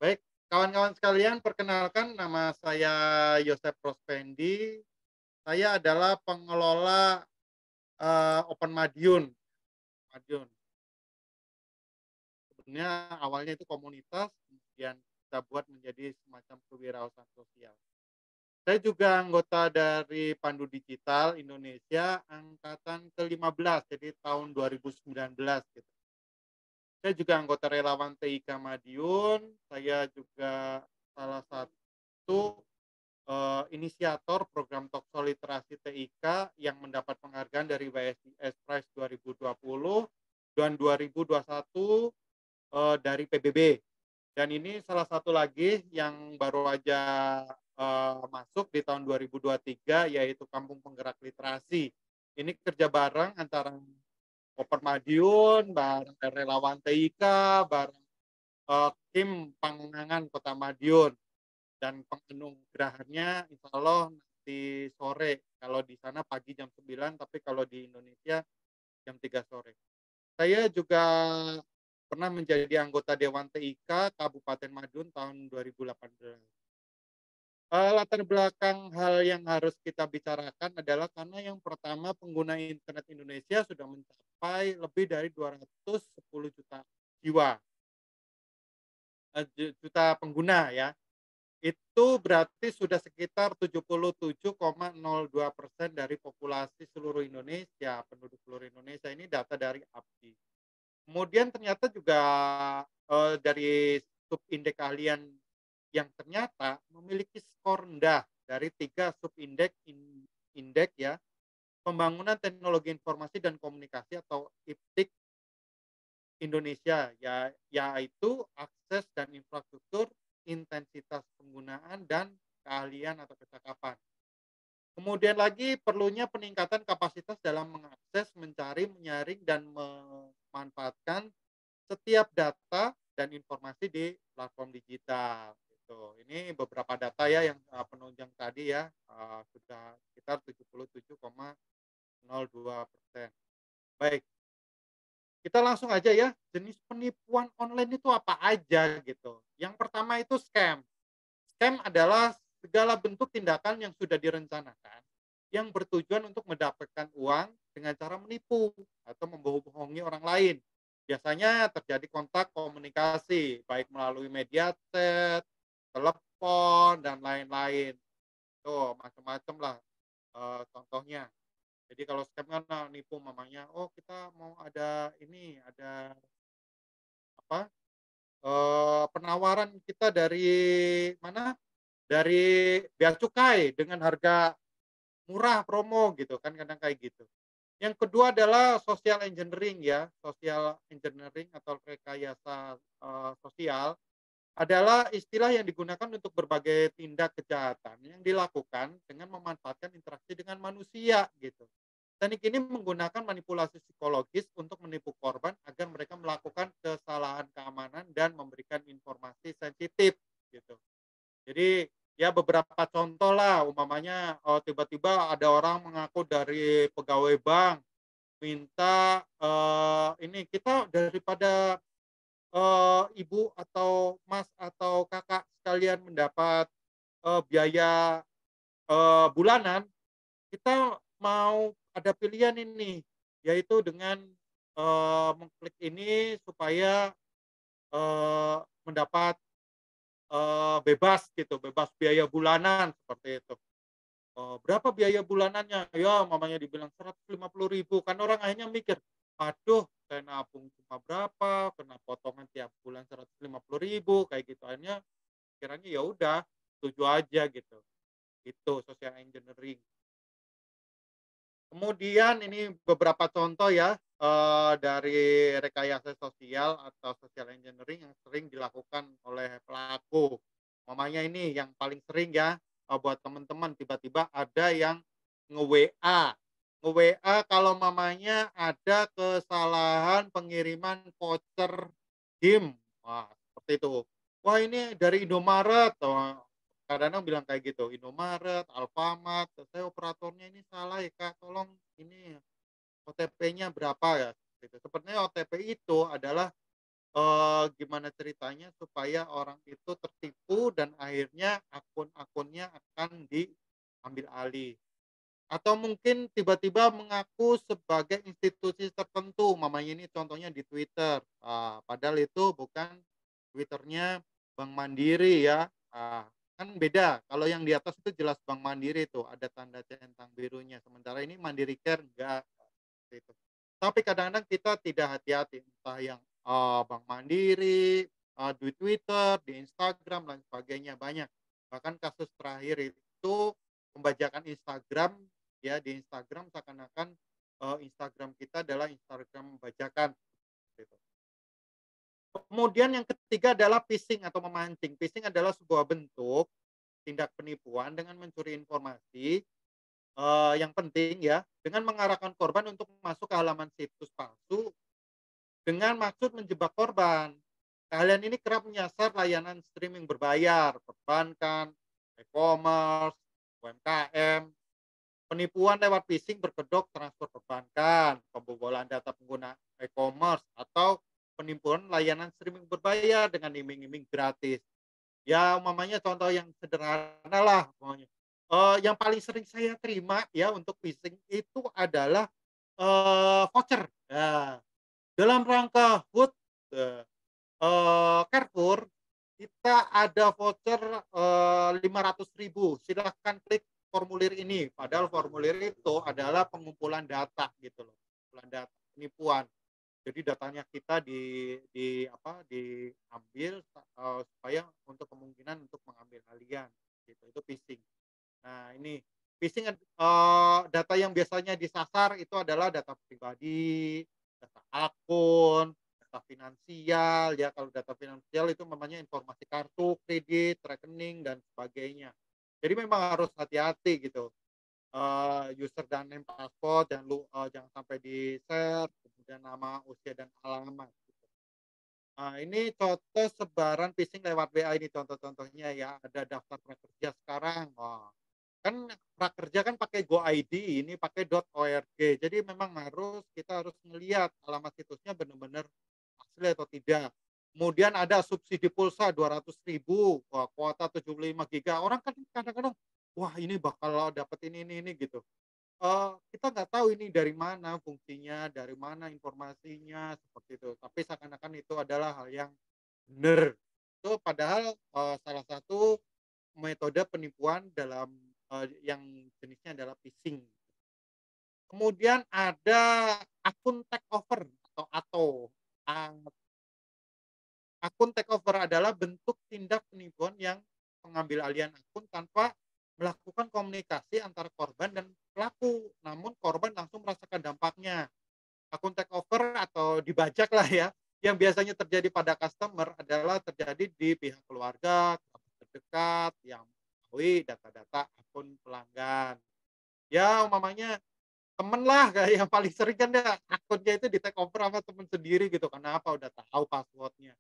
Baik, kawan-kawan sekalian, perkenalkan nama saya Yosef Prospendi. Saya adalah pengelola Open Madiun. Madiun. Sebenarnya awalnya itu komunitas, kemudian kita buat menjadi semacam kewirausahaan sosial. Saya juga anggota dari Pandu Digital Indonesia angkatan ke-15, jadi tahun 2019 gitu. Saya juga anggota relawan TIK Madiun, saya juga salah satu inisiator program Tokso Literasi TIK yang mendapat penghargaan dari WSIS Prize 2020 dan 2021 dari PBB. Dan ini salah satu lagi yang baru aja masuk di tahun 2023, yaitu Kampung Penggerak Literasi. Ini kerja bareng antara Open Madiun, bareng relawan TIK, bareng tim Pangangan Kota Madiun. Dan penganugerahannya insya Allah nanti sore. Kalau di sana pagi jam 9, tapi kalau di Indonesia jam 3 sore. Saya juga pernah menjadi anggota Dewan TIK Kabupaten Madiun tahun 2018. Latar belakang hal yang harus kita bicarakan adalah karena yang pertama pengguna internet Indonesia sudah mencapai lebih dari 210 juta jiwa. Juta pengguna ya. Itu berarti sudah sekitar 77,02% dari populasi seluruh Indonesia, penduduk seluruh Indonesia. Ini data dari APBI. Kemudian ternyata juga dari subindeks keahlian yang ternyata memiliki skor rendah dari 3 subindeks indeks ya, pembangunan teknologi informasi dan komunikasi atau IPTIK Indonesia ya, yaitu akses dan infrastruktur, intensitas penggunaan dan keahlian atau kecakapan. Kemudian lagi perlunya peningkatan kapasitas dalam mengakses, mencari, menyaring dan memanfaatkan setiap data dan informasi di platform digital. Gitu. Ini beberapa data ya yang penunjang tadi ya, sudah sekitar 77,02%. Baik, kita langsung aja ya, jenis penipuan online itu apa aja gitu. Yang pertama itu scam. Scam adalah segala bentuk tindakan yang sudah direncanakan yang bertujuan untuk mendapatkan uang dengan cara menipu atau membohongi orang lain. Biasanya terjadi kontak komunikasi, baik melalui media chat, telepon, dan lain-lain. Tuh, macam-macam lah contohnya. Jadi kalau scam kan nipu mamanya, oh kita mau ada ini, ada apa, penawaran kita dari mana? Dari bea cukai dengan harga murah promo gitu kan, kadang kayak gitu. Yang kedua adalah social engineering ya, social engineering atau rekayasa sosial adalah istilah yang digunakan untuk berbagai tindak kejahatan yang dilakukan dengan memanfaatkan interaksi dengan manusia gitu. Teknik ini menggunakan manipulasi psikologis untuk menipu korban agar mereka melakukan kesalahan keamanan dan memberikan informasi sensitif gitu. Jadi ya beberapa contoh lah, umpamanya tiba-tiba ada orang mengaku dari pegawai bank minta ini kita daripada ibu atau mas atau kakak sekalian mendapat biaya bulanan, kita mau ada pilihan ini, yaitu dengan mengklik ini supaya mendapat bebas gitu, bebas biaya bulanan seperti itu. Berapa biaya bulanannya? Ya mamanya dibilang 150.000, kan orang akhirnya mikir, aduh saya nabung cuma berapa, kena potongan tiap bulan 150.000 kayak gitu. Akhirnya kiranya ya udah setuju aja gitu. Itu social engineering. Kemudian ini beberapa contoh ya dari rekayasa sosial atau social engineering yang sering dilakukan oleh pelaku. Mamanya ini yang paling sering ya, buat teman-teman tiba-tiba ada yang nge-WA. Nge-WA kalau mamanya ada kesalahan pengiriman voucher game. Wah, seperti itu. Wah, ini dari Indomaret. Kadang-kadang bilang kayak gitu, Indomaret, Alfamart, saya operatornya ini salah ya Kak, tolong ini OTP-nya berapa ya. Gitu. Sebenarnya OTP itu adalah gimana ceritanya supaya orang itu tertipu dan akhirnya akun-akunnya akan diambil alih. Atau mungkin tiba-tiba mengaku sebagai institusi tertentu, mamanya ini contohnya di Twitter, padahal itu bukan Twitternya Bank Mandiri ya, kan beda, kalau yang di atas itu jelas Bank Mandiri tuh, ada tanda centang birunya, sementara ini Mandiri Care enggak, seperti itu. Tapi kadang-kadang kita tidak hati-hati, entah yang, Bank Mandiri, di Twitter, di Instagram, dan sebagainya, banyak. Bahkan kasus terakhir itu pembajakan Instagram. Ya, di Instagram seakan-akan, Instagram kita adalah Instagram bajakan, gitu. Kemudian yang ketiga adalah phishing atau memancing. Phishing adalah sebuah bentuk tindak penipuan dengan mencuri informasi, yang penting ya, dengan mengarahkan korban untuk masuk ke halaman situs palsu dengan maksud menjebak korban. Keahlian ini kerap menyasar layanan streaming berbayar, perbankan, e-commerce, UMKM. Penipuan lewat phishing berkedok transfer perbankan, pembobolan data pengguna e-commerce, atau penipuan layanan streaming berbayar dengan iming-iming gratis. Ya, umpamanya contoh yang sederhana lah, umpamanya. Yang paling sering saya terima ya untuk phishing itu adalah voucher. Ya, dalam rangka HUT Carrefour, kita ada voucher 500.000. Silahkan klik formulir ini. Padahal formulir itu adalah pengumpulan data gitu loh, pengumpulan data penipuan. Jadi datanya kita diambil supaya untuk kemungkinan untuk mengambil alih gitu. Itu phishing. Nah, ini phishing data yang biasanya disasar itu adalah data pribadi, data akun, data finansial ya. Kalau data finansial itu namanya informasi kartu kredit, rekening, dan sebagainya. Jadi memang harus hati-hati gitu. User dan name password jangan sampai di-share, kemudian nama, usia, dan alamat gitu. Nah, ini contoh sebaran phishing lewat WA, ini contoh-contohnya ya. Ada daftar prakerja sekarang. Wah, kan prakerja kan pakai GoID, ini pakai .org. Jadi memang kita harus melihat alamat situsnya benar-benar asli atau tidak. Kemudian ada subsidi pulsa 200.000, kuota 75 giga. Orang kan kadang-kadang, wah ini bakal dapat ini gitu. Kita nggak tahu ini dari mana fungsinya, dari mana informasinya, seperti itu. Tapi seakan-akan itu adalah hal yang benar. Itu padahal salah satu metode penipuan yang jenisnya adalah phishing. Kemudian ada akun takeover atau ATO. Akun takeover adalah bentuk tindak penipuan yang mengambil alihan akun tanpa melakukan komunikasi antara korban dan pelaku, namun korban langsung merasakan dampaknya. Akun takeover atau dibajak lah ya, yang biasanya terjadi pada customer adalah terjadi di pihak keluarga, kerabat terdekat yang mengetahui data-data akun pelanggan. Ya, umpamanya temen lah, kayak yang paling sering kan akunnya itu di takeover sama temen sendiri gitu. Kenapa? Udah tahu passwordnya.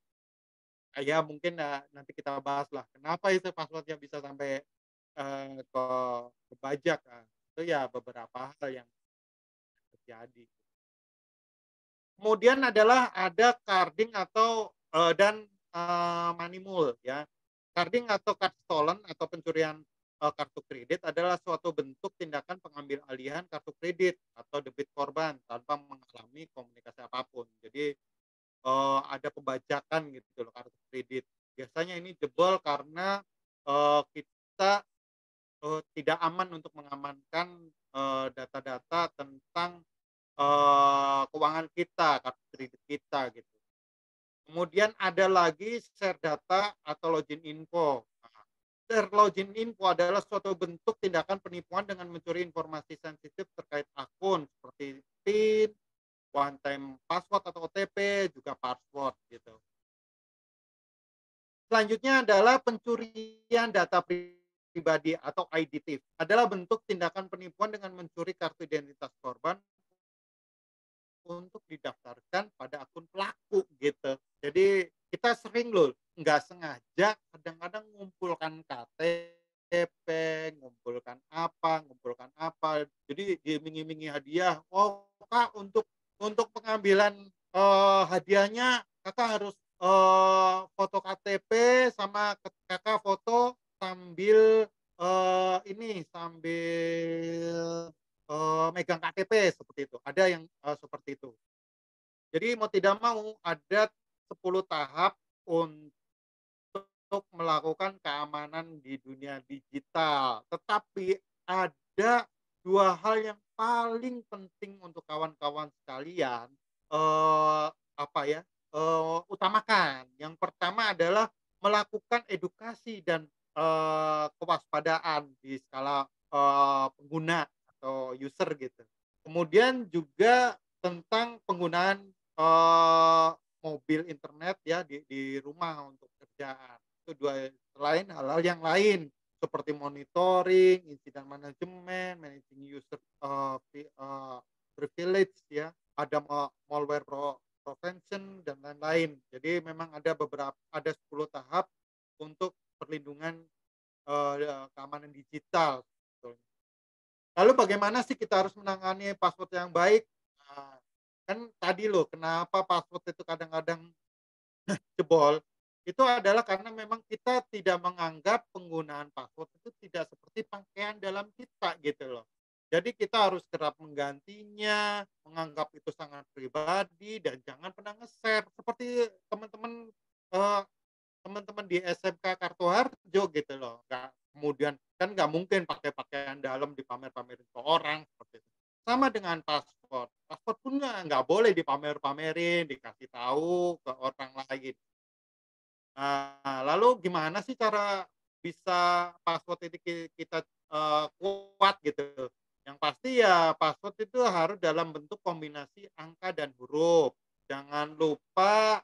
Ya mungkin nanti kita bahas lah, kenapa itu passwordnya bisa sampai kebajak. Itu ya beberapa hal yang terjadi. Kemudian ada carding atau dan money mule ya. Carding atau card stolen atau pencurian kartu kredit adalah suatu bentuk tindakan pengambil alihan kartu kredit atau debit korban tanpa mengalami komunikasi apapun. Jadi ada pembajakan gitu loh kartu kredit. Biasanya ini jebol karena kita tidak aman untuk mengamankan data-data tentang keuangan kita, kartu kredit kita gitu. Kemudian ada lagi share data atau login info. Nah, share login info adalah suatu bentuk tindakan penipuan dengan mencuri informasi sensitif terkait akun seperti PIN, one time password atau OTP, juga password gitu. Selanjutnya adalah pencurian data pribadi atau ID thief. Adalah bentuk tindakan penipuan dengan mencuri kartu identitas korban untuk didaftarkan pada akun pelaku gitu. Jadi kita sering loh nggak sengaja kadang-kadang ngumpulkan KTP, ngumpulkan apa. Jadi diiming-imingi hadiah. Oh Kak, untuk pengambilan hadiahnya kakak harus foto KTP sama kakak foto sambil sambil megang KTP seperti itu. Ada yang seperti itu. Jadi mau tidak mau ada 10 tahap untuk melakukan keamanan di dunia digital. Tetapi ada dua hal yang paling penting untuk kawan-kawan sekalian utamakan. Yang pertama adalah melakukan edukasi dan kewaspadaan di skala pengguna atau user gitu. Kemudian juga tentang penggunaan mobil internet ya di rumah untuk kerjaan. Itu dua, selain hal-hal yang lain seperti monitoring, incident management, managing user privilege ya, ada malware prevention dan lain-lain. Jadi memang ada 10 tahap untuk perlindungan keamanan digital. Lalu bagaimana sih kita harus menangani password yang baik? Nah, kan tadi loh, kenapa password itu kadang-kadang jebol, itu adalah karena memang kita tidak menganggap penggunaan password itu tidak seperti pakaian dalam kita gitu loh. Jadi kita harus kerap menggantinya, menganggap itu sangat pribadi dan jangan pernah nge-share seperti teman-teman di SMK Kartoharjo gitu loh. Kemudian kan nggak mungkin pakai pakaian dalam dipamer-pamerin ke orang seperti itu. Sama dengan paspor. Paspor pun nggak boleh dipamer-pamerin, dikasih tahu ke orang lain. Nah, lalu gimana sih cara bisa password itu kita kuat gitu? Yang pasti ya password itu harus dalam bentuk kombinasi angka dan huruf. Jangan lupa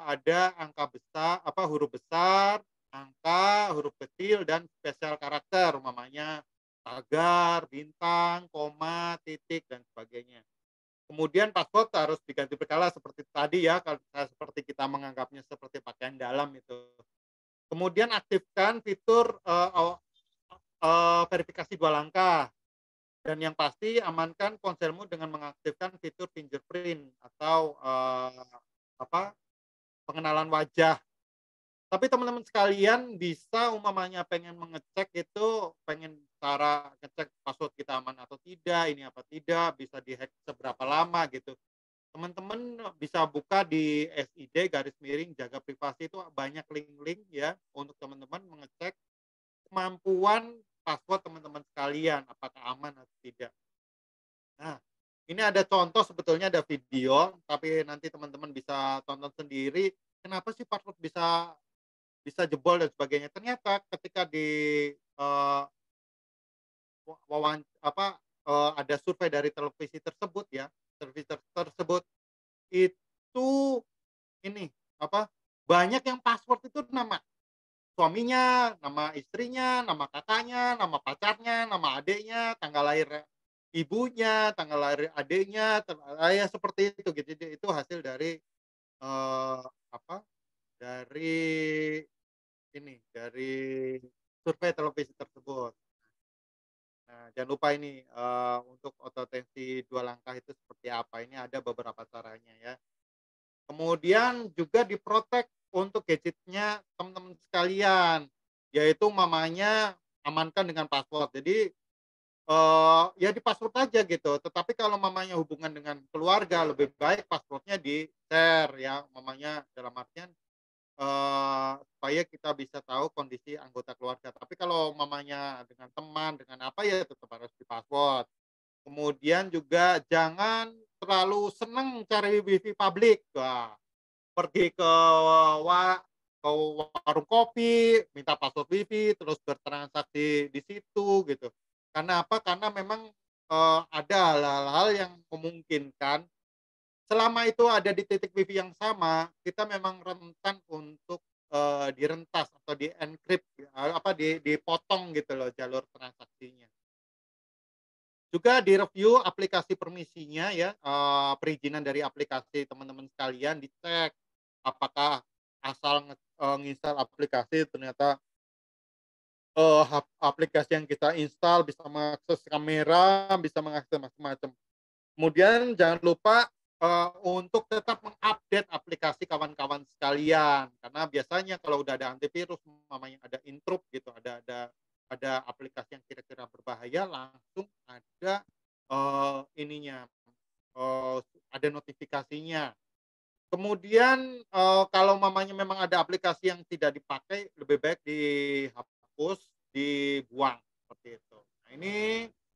ada angka besar, huruf besar, angka, huruf kecil dan spesial karakter, umpamanya tagar, bintang, koma, titik dan sebagainya. Kemudian password harus diganti berkala seperti tadi ya, seperti kita menganggapnya seperti pakaian dalam itu. Kemudian aktifkan fitur verifikasi 2 langkah. Dan yang pasti amankan ponselmu dengan mengaktifkan fitur fingerprint atau pengenalan wajah. Tapi teman-teman sekalian bisa umpamanya pengen mengecek itu, pengen cara ngecek password kita aman atau tidak, ini apa tidak, bisa dihack seberapa lama gitu. Teman-teman bisa buka di SID _jaga privasi, itu banyak link-link ya untuk teman-teman mengecek kemampuan password teman-teman sekalian apakah aman atau tidak. Nah, ini ada contoh, sebetulnya ada video, tapi nanti teman-teman bisa tonton sendiri. Kenapa sih password bisa jebol dan sebagainya? Ternyata ketika ada survei dari televisi tersebut ya, tersebut itu banyak yang password itu nama suaminya, nama istrinya, nama kakaknya, nama pacarnya, nama adiknya, tanggal lahir ibunya, tanggal lahir adiknya, ya seperti itu gitu. Jadi itu hasil dari dari survei televisi tersebut. Nah, jangan lupa ini untuk ototensi 2 langkah itu seperti apa. Ini ada beberapa caranya ya. Kemudian juga diprotek untuk gadgetnya teman-teman sekalian, yaitu mamanya amankan dengan password. Jadi ya di password aja gitu. Tetapi kalau mamanya hubungan dengan keluarga, lebih baik passwordnya di-share ya, mamanya dalam artian supaya kita bisa tahu kondisi anggota keluarga. Tapi kalau mamanya dengan teman, dengan apa ya tetap harus di password. Kemudian juga jangan terlalu seneng cari wifi publik. Wah, pergi ke warung kopi, minta password wifi, terus bertransaksi di situ gitu. Karena apa? Karena memang ada hal-hal yang memungkinkan. Selama itu ada di titik wifi yang sama, kita memang rentan untuk direntas atau di-encrypt, dipotong gitu loh jalur transaksinya. Juga direview aplikasi permisinya ya, perizinan dari aplikasi teman-teman sekalian, dicek apakah asal nginstal aplikasi ternyata aplikasi yang kita install bisa mengakses kamera, bisa mengakses macam-macam. Kemudian jangan lupa untuk tetap mengupdate aplikasi kawan-kawan sekalian, karena biasanya kalau udah ada antivirus, mamanya ada intrup gitu, ada aplikasi yang kira-kira berbahaya, langsung ada ininya, ada notifikasinya. Kemudian kalau mamanya memang ada aplikasi yang tidak dipakai, lebih baik dihapus, dibuang seperti itu. Nah, ini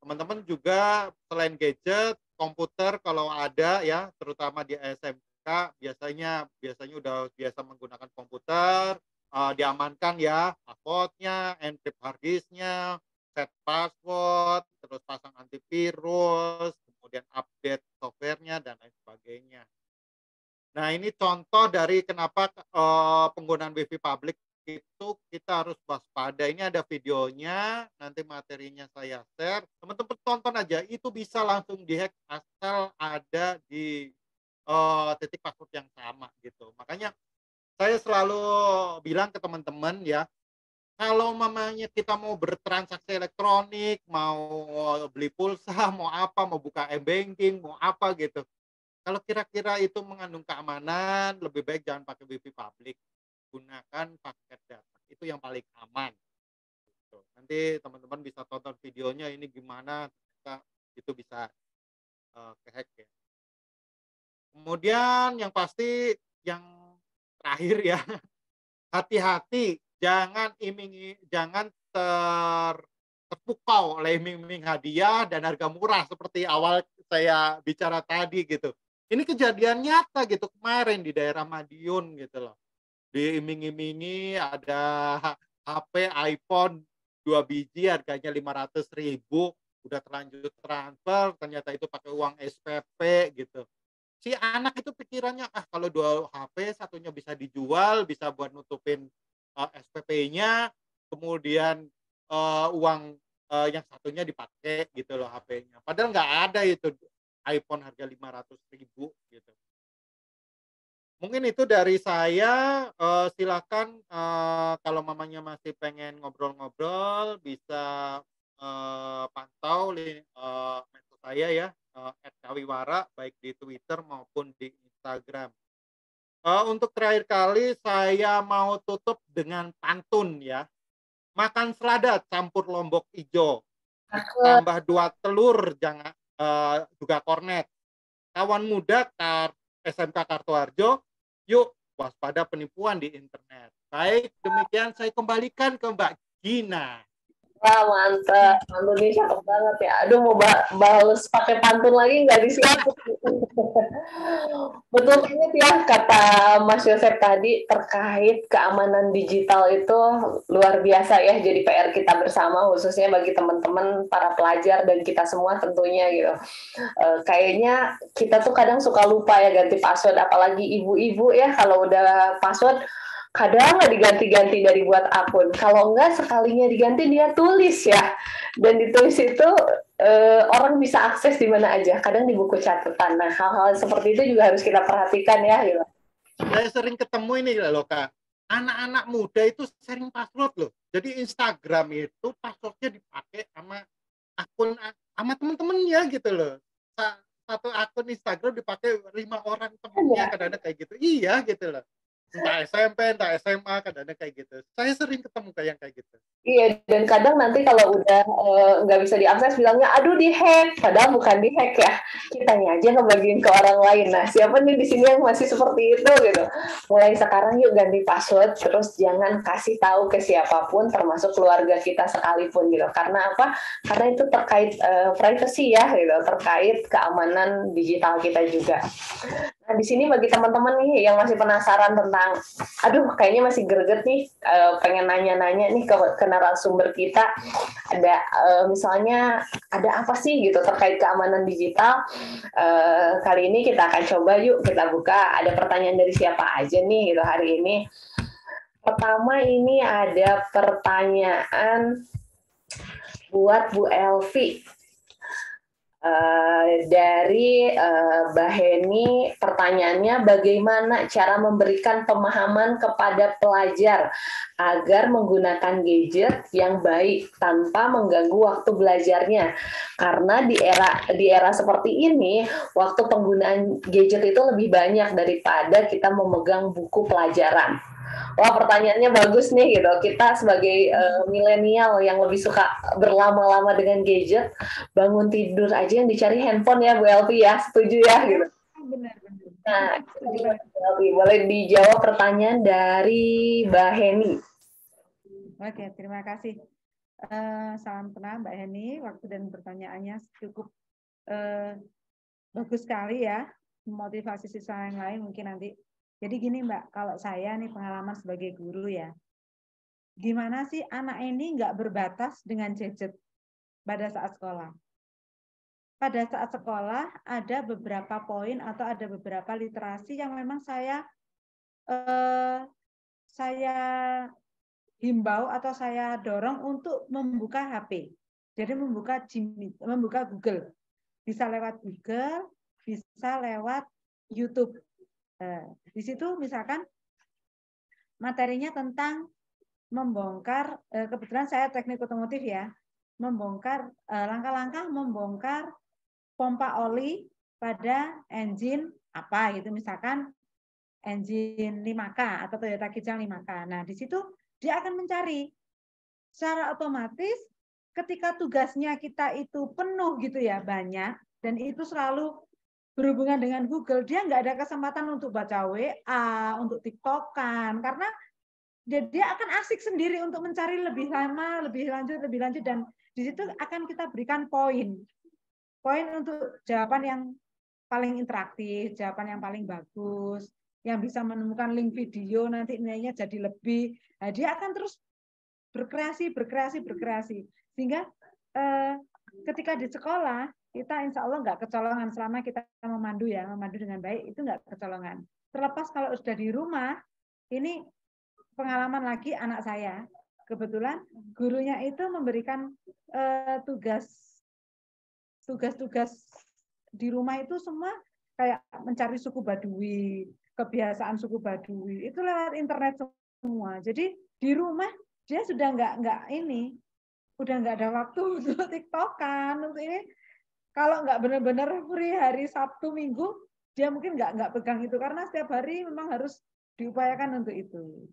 teman-teman juga selain gadget, komputer kalau ada ya, terutama di SMK biasanya udah biasa menggunakan komputer, diamankan ya password-nya, encrypt hard disk-nya, set password, terus pasang antivirus, kemudian update software-nya dan lain sebagainya. Nah, ini contoh dari kenapa penggunaan WiFi publik itu kita harus waspada. Ini ada videonya, nanti materinya saya share. Teman-teman tonton aja, itu bisa langsung dihack asal ada di titik password yang sama gitu. Makanya saya selalu bilang ke teman-teman ya, kalau mamanya kita mau bertransaksi elektronik, mau beli pulsa, mau apa, mau buka e-banking, mau apa gitu. Kalau kira-kira itu mengandung keamanan, lebih baik jangan pakai WiFi publik. Gunakan paket data. Itu yang paling aman. Gitu. Nanti teman-teman bisa tonton videonya ini gimana itu bisa kehack ya. Kemudian yang pasti yang terakhir ya, hati-hati jangan terpukau oleh iming-iming hadiah dan harga murah seperti awal saya bicara tadi gitu. Ini kejadian nyata gitu kemarin di daerah Madiun gitu loh. Diiming-imingi ada HP iPhone 2 biji harganya 500.000, udah terlanjur transfer, ternyata itu pakai uang SPP gitu. Si anak itu pikirannya, kalau 2 HP satunya bisa dijual, bisa buat nutupin SPP-nya, kemudian uang yang satunya dipakai gitu loh HP-nya. Padahal nggak ada itu iPhone harga 500.000 gitu. Mungkin itu dari saya, silakan kalau mamanya masih pengen ngobrol-ngobrol bisa pantau medsos saya ya, @kawiwara baik di Twitter maupun di Instagram. Untuk terakhir kali saya mau tutup dengan pantun ya. Makan selada campur lombok ijo, ditambah 2 telur jangan juga kornet. Kawan muda SMK Kartoharjo, yuk waspada penipuan di internet. Baik, demikian saya kembalikan ke Mbak Gina. Wah, mantap. Pantunnya cakep banget ya. Aduh, mau balas pakai pantun lagi nggak disiapin. Betul banget ya kata Mas Yosef tadi terkait keamanan digital itu luar biasa ya. Jadi PR kita bersama khususnya bagi teman-teman para pelajar dan kita semua tentunya gitu. Kayaknya kita tuh kadang suka lupa ya ganti password, apalagi ibu-ibu ya kalau udah password kadang nggak diganti-ganti dari buat akun. Kalau nggak sekalinya diganti dia tulis ya. Dan ditulis itu orang bisa akses di mana aja. Kadang di buku catatan. Nah, hal-hal seperti itu juga harus kita perhatikan ya. Gitu. Saya sering ketemu ini loh Kak. Anak-anak muda itu sering password loh. Jadi Instagram itu passwordnya dipakai sama akun sama temen-temennya gitu loh. Satu akun Instagram dipakai 5 orang temennya kadang-kadang kayak gitu. Iya gitu loh. Entah SMP, entah SMA, kadang-kadang kayak gitu. Saya sering ketemu kayak gitu. Iya, dan kadang nanti kalau udah nggak bisa diakses bilangnya, aduh di-hack. Padahal bukan di-hack ya. Kitanya aja ngebagiin ke orang lain. Nah, siapa nih di sini yang masih seperti itu gitu. Mulai sekarang yuk ganti password, terus jangan kasih tahu ke siapapun, termasuk keluarga kita sekalipun gitu. Karena apa? Karena itu terkait privacy ya gitu, terkait keamanan digital kita juga. Nah, di sini bagi teman-teman nih yang masih penasaran tentang, aduh kayaknya masih greget nih, pengen nanya-nanya nih ke narasumber kita, ada misalnya ada apa sih gitu terkait keamanan digital. Kali ini kita akan coba yuk kita buka, ada pertanyaan dari siapa aja nih gitu hari ini. Pertama ini ada pertanyaan buat Bu Elvi. Dari Mbak Heni, pertanyaannya bagaimana cara memberikan pemahaman kepada pelajar agar menggunakan gadget yang baik tanpa mengganggu waktu belajarnya. Karena di era seperti ini, waktu penggunaan gadget itu lebih banyak daripada kita memegang buku pelajaran. Wah, pertanyaannya bagus nih gitu. Kita sebagai milenial yang lebih suka berlama-lama dengan gadget, bangun tidur aja yang dicari handphone ya Bu Elvi ya, setuju ya gitu. Benar. Nah, Bu Elvi, boleh dijawab pertanyaan dari Mbak Heni. Oke, terima kasih. Salam kenal Mbak Heni, waktu dan pertanyaannya cukup bagus sekali ya, memotivasi siswa yang lain mungkin nanti. Jadi gini Mbak, kalau saya nih pengalaman sebagai guru ya, gimana sih anak ini nggak berbatas dengan gadget pada saat sekolah? Pada saat sekolah ada beberapa poin atau ada beberapa literasi yang memang saya himbau atau saya dorong untuk membuka HP. Jadi membuka Google. Bisa lewat Google, bisa lewat YouTube. Di situ misalkan materinya tentang membongkar, kebetulan saya teknik otomotif ya, membongkar langkah-langkah membongkar pompa oli pada engine apa gitu, misalkan engine 5K atau Toyota Kijang 5K. Nah, di situ dia akan mencari secara otomatis ketika tugasnya kita itu penuh gitu ya, banyak, dan itu selalu berhubungan dengan Google, dia nggak ada kesempatan untuk baca WA, untuk TikTokan, karena dia akan asik sendiri untuk mencari lebih lama, lebih lanjut, dan di situ akan kita berikan poin untuk jawaban yang paling interaktif, jawaban yang paling bagus, yang bisa menemukan link video nanti nilainya jadi lebih. Nah, dia akan terus berkreasi, sehingga ketika di sekolah kita insya Allah nggak kecolongan selama kita memandu dengan baik, itu nggak kecolongan. Terlepas kalau sudah di rumah, ini pengalaman lagi anak saya, kebetulan gurunya itu memberikan tugas-tugas di rumah itu semua kayak mencari suku Baduy, kebiasaan suku Baduy, itu lewat internet semua. Jadi di rumah dia sudah udah nggak ada waktu untuk TikTokan, untuk ini. Kalau nggak benar-benar free hari Sabtu Minggu, dia mungkin nggak pegang itu, karena setiap hari memang harus diupayakan untuk itu.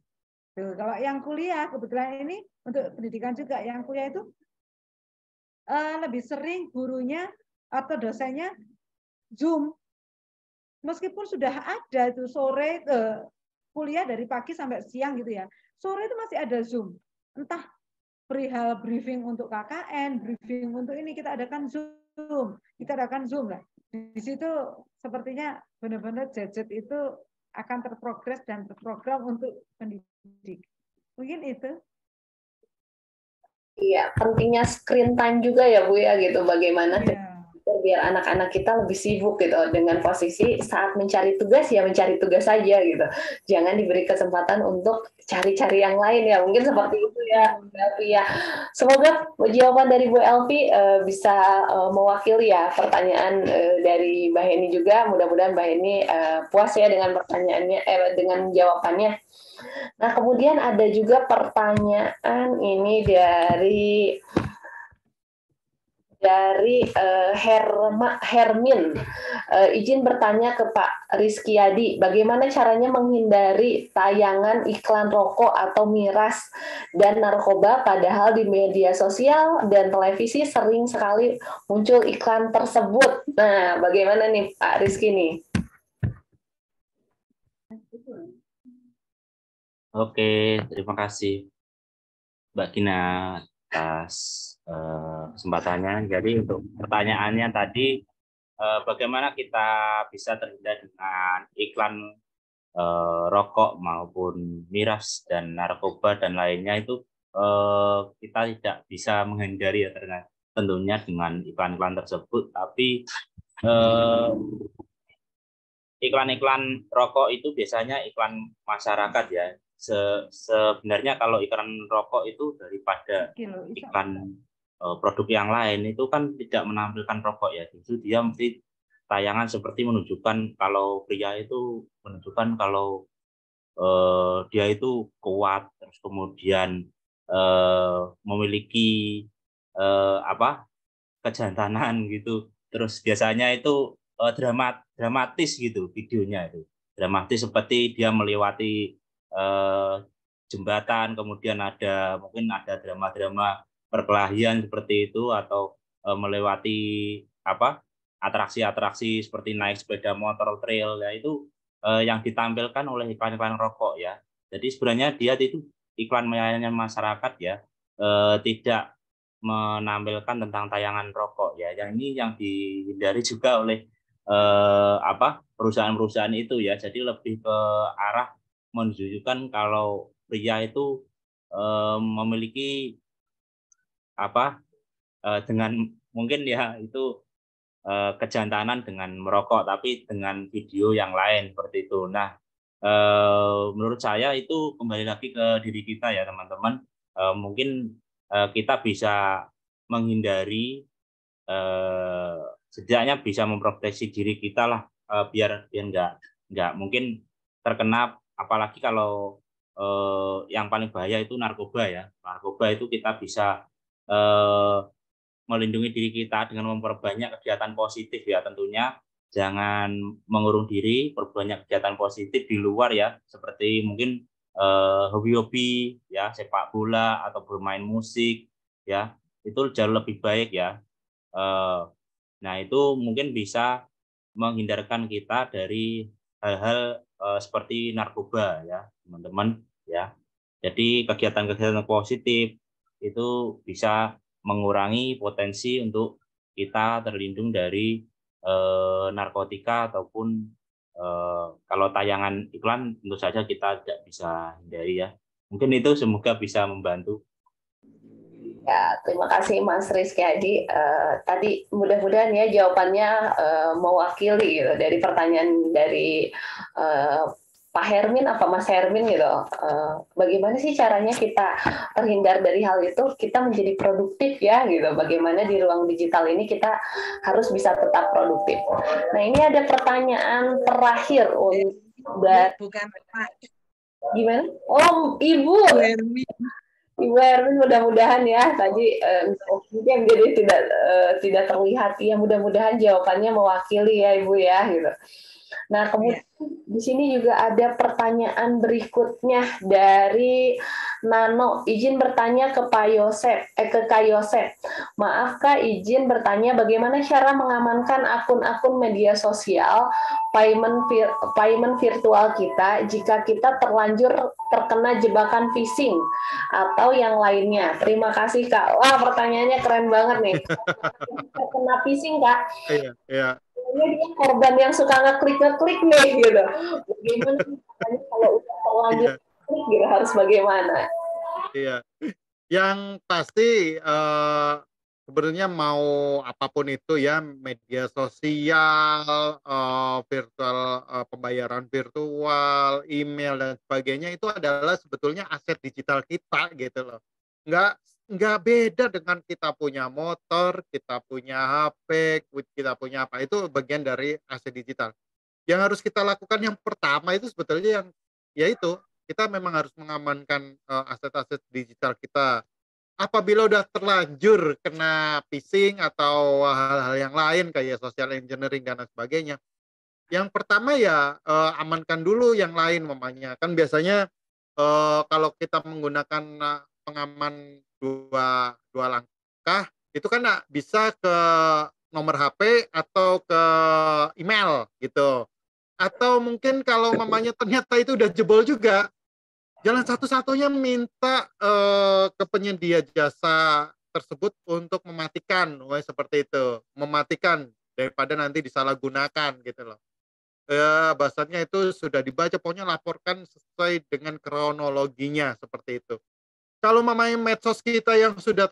Tuh, kalau yang kuliah, kebetulan ini untuk pendidikan juga, yang kuliah itu lebih sering gurunya atau dosennya Zoom. Meskipun sudah ada itu sore kuliah dari pagi sampai siang gitu ya, sore itu masih ada Zoom. Entah perihal briefing untuk KKN, briefing untuk ini, kita adakan Zoom lah. Di situ sepertinya benar-benar gadget itu akan terprogres dan terprogram untuk pendidik. Mungkin itu. Iya, pentingnya screen time juga ya Bu ya gitu. Bagaimana biar anak-anak kita lebih sibuk gitu dengan posisi saat mencari tugas ya mencari tugas saja gitu. Jangan diberi kesempatan untuk cari-cari yang lain ya. Mungkin seperti itu ya, Bu Elvi ya. Semoga jawaban dari Bu Elvi bisa mewakili ya pertanyaan dari Mbak Heni juga. Mudah-mudahan Mbak Heni puas ya dengan pertanyaannya, dengan jawabannya. Nah, kemudian ada juga pertanyaan ini dari Hermin. Izin bertanya ke Pak Rizkyadi, bagaimana caranya menghindari tayangan iklan rokok atau miras dan narkoba, padahal di media sosial dan televisi sering sekali muncul iklan tersebut. Nah, bagaimana nih Pak Rizky nih? Oke, terima kasih Mbak Gina atas kesempatannya. Jadi untuk pertanyaannya tadi, bagaimana kita bisa terhindar dengan iklan rokok maupun miras dan narkoba dan lainnya, itu kita tidak bisa menghindari ya tentunya dengan iklan-iklan tersebut, tapi iklan-iklan rokok itu biasanya iklan masyarakat ya. Sebenarnya kalau iklan rokok itu daripada iklan produk yang lain itu kan tidak menampilkan rokok ya, justru dia mesti tayangan seperti menunjukkan kalau pria itu menunjukkan kalau dia itu kuat, terus kemudian memiliki apa kejantanan gitu. Terus biasanya itu dramatis gitu videonya itu. Dramatis seperti dia melewati jembatan, kemudian mungkin ada drama-drama perkelahian seperti itu, atau melewati apa atraksi-atraksi seperti naik sepeda motor trail ya, itu yang ditampilkan oleh iklan-iklan rokok ya. Jadi sebenarnya dia itu iklan melayani masyarakat ya, tidak menampilkan tentang tayangan rokok ya. Yang ini yang dihindari juga oleh perusahaan-perusahaan itu ya. Jadi lebih ke arah menunjukkan kalau pria itu memiliki dengan mungkin ya itu kejantanan dengan merokok, tapi dengan video yang lain seperti itu. Nah, menurut saya itu kembali lagi ke diri kita ya teman-teman. Mungkin kita bisa menghindari, setidaknya bisa memproteksi diri kita lah, biar nggak mungkin terkena, apalagi kalau yang paling bahaya itu narkoba ya. Narkoba itu kita bisa melindungi diri kita dengan memperbanyak kegiatan positif ya, tentunya jangan mengurung diri, perbanyak kegiatan positif di luar ya, seperti mungkin hobi-hobi ya, sepak bola atau bermain musik ya, itu jauh lebih baik ya. Nah itu mungkin bisa menghindarkan kita dari hal-hal seperti narkoba ya teman-teman ya. Jadi kegiatan-kegiatan positif itu bisa mengurangi potensi untuk kita terlindung dari narkotika, ataupun kalau tayangan iklan tentu saja kita tidak bisa hindari ya. Mungkin itu semoga bisa membantu. Ya, terima kasih Mas Rizky Hadi. Tadi mudah-mudahan ya jawabannya mewakili gitu dari pertanyaan dari Pak Hermin apa Mas Hermin gitu. Bagaimana sih caranya kita terhindar dari hal itu, kita menjadi produktif ya gitu. Bagaimana di ruang digital ini kita harus bisa tetap produktif. Nah, ini ada pertanyaan terakhir untuk bukan Pak. Gimana? Oh, Ibu Hermin. Ibu Erwin, mudah-mudahan ya tadi mungkin jadi tidak terlihat ya, mudah-mudahan jawabannya mewakili ya Ibu ya gitu. Nah, kemudian di sini juga ada pertanyaan berikutnya dari Nano. Izin bertanya ke Pak Yosep, ke Kak Yosep. Maaf Kak, izin bertanya bagaimana cara mengamankan akun-akun media sosial payment virtual kita jika kita terlanjur terkena jebakan phishing atau yang lainnya. Terima kasih Kak. Wah, pertanyaannya keren banget nih. Terkena phishing Kak. Iya. Dia korban yang suka ngeklik nih gitu. Bagaimana kalau udah terlanjur klik gitu, harus bagaimana? Iya. Yang pasti sebenarnya mau apapun itu ya, media sosial, virtual, pembayaran virtual, email dan sebagainya, itu adalah sebetulnya aset digital kita gitu loh. Nggak beda dengan kita punya motor, kita punya HP, kita punya apa, itu bagian dari aset digital. Yang harus kita lakukan yang pertama itu sebetulnya yaitu kita memang harus mengamankan aset-aset digital kita. Apabila udah terlanjur kena phishing atau hal-hal yang lain kayak social engineering dan lain sebagainya, yang pertama ya amankan dulu yang lain mamanya. Kan biasanya kalau kita menggunakan pengaman dua langkah itu kan bisa ke nomor HP atau ke email gitu. Atau mungkin kalau mamanya ternyata itu udah jebol juga, jalan satu-satunya minta ke penyedia jasa tersebut untuk mematikan, seperti itu, mematikan daripada nanti disalahgunakan gitu loh. Bahasanya itu sudah dibaca, pokoknya laporkan sesuai dengan kronologinya seperti itu. Kalau mamanya medsos kita yang sudah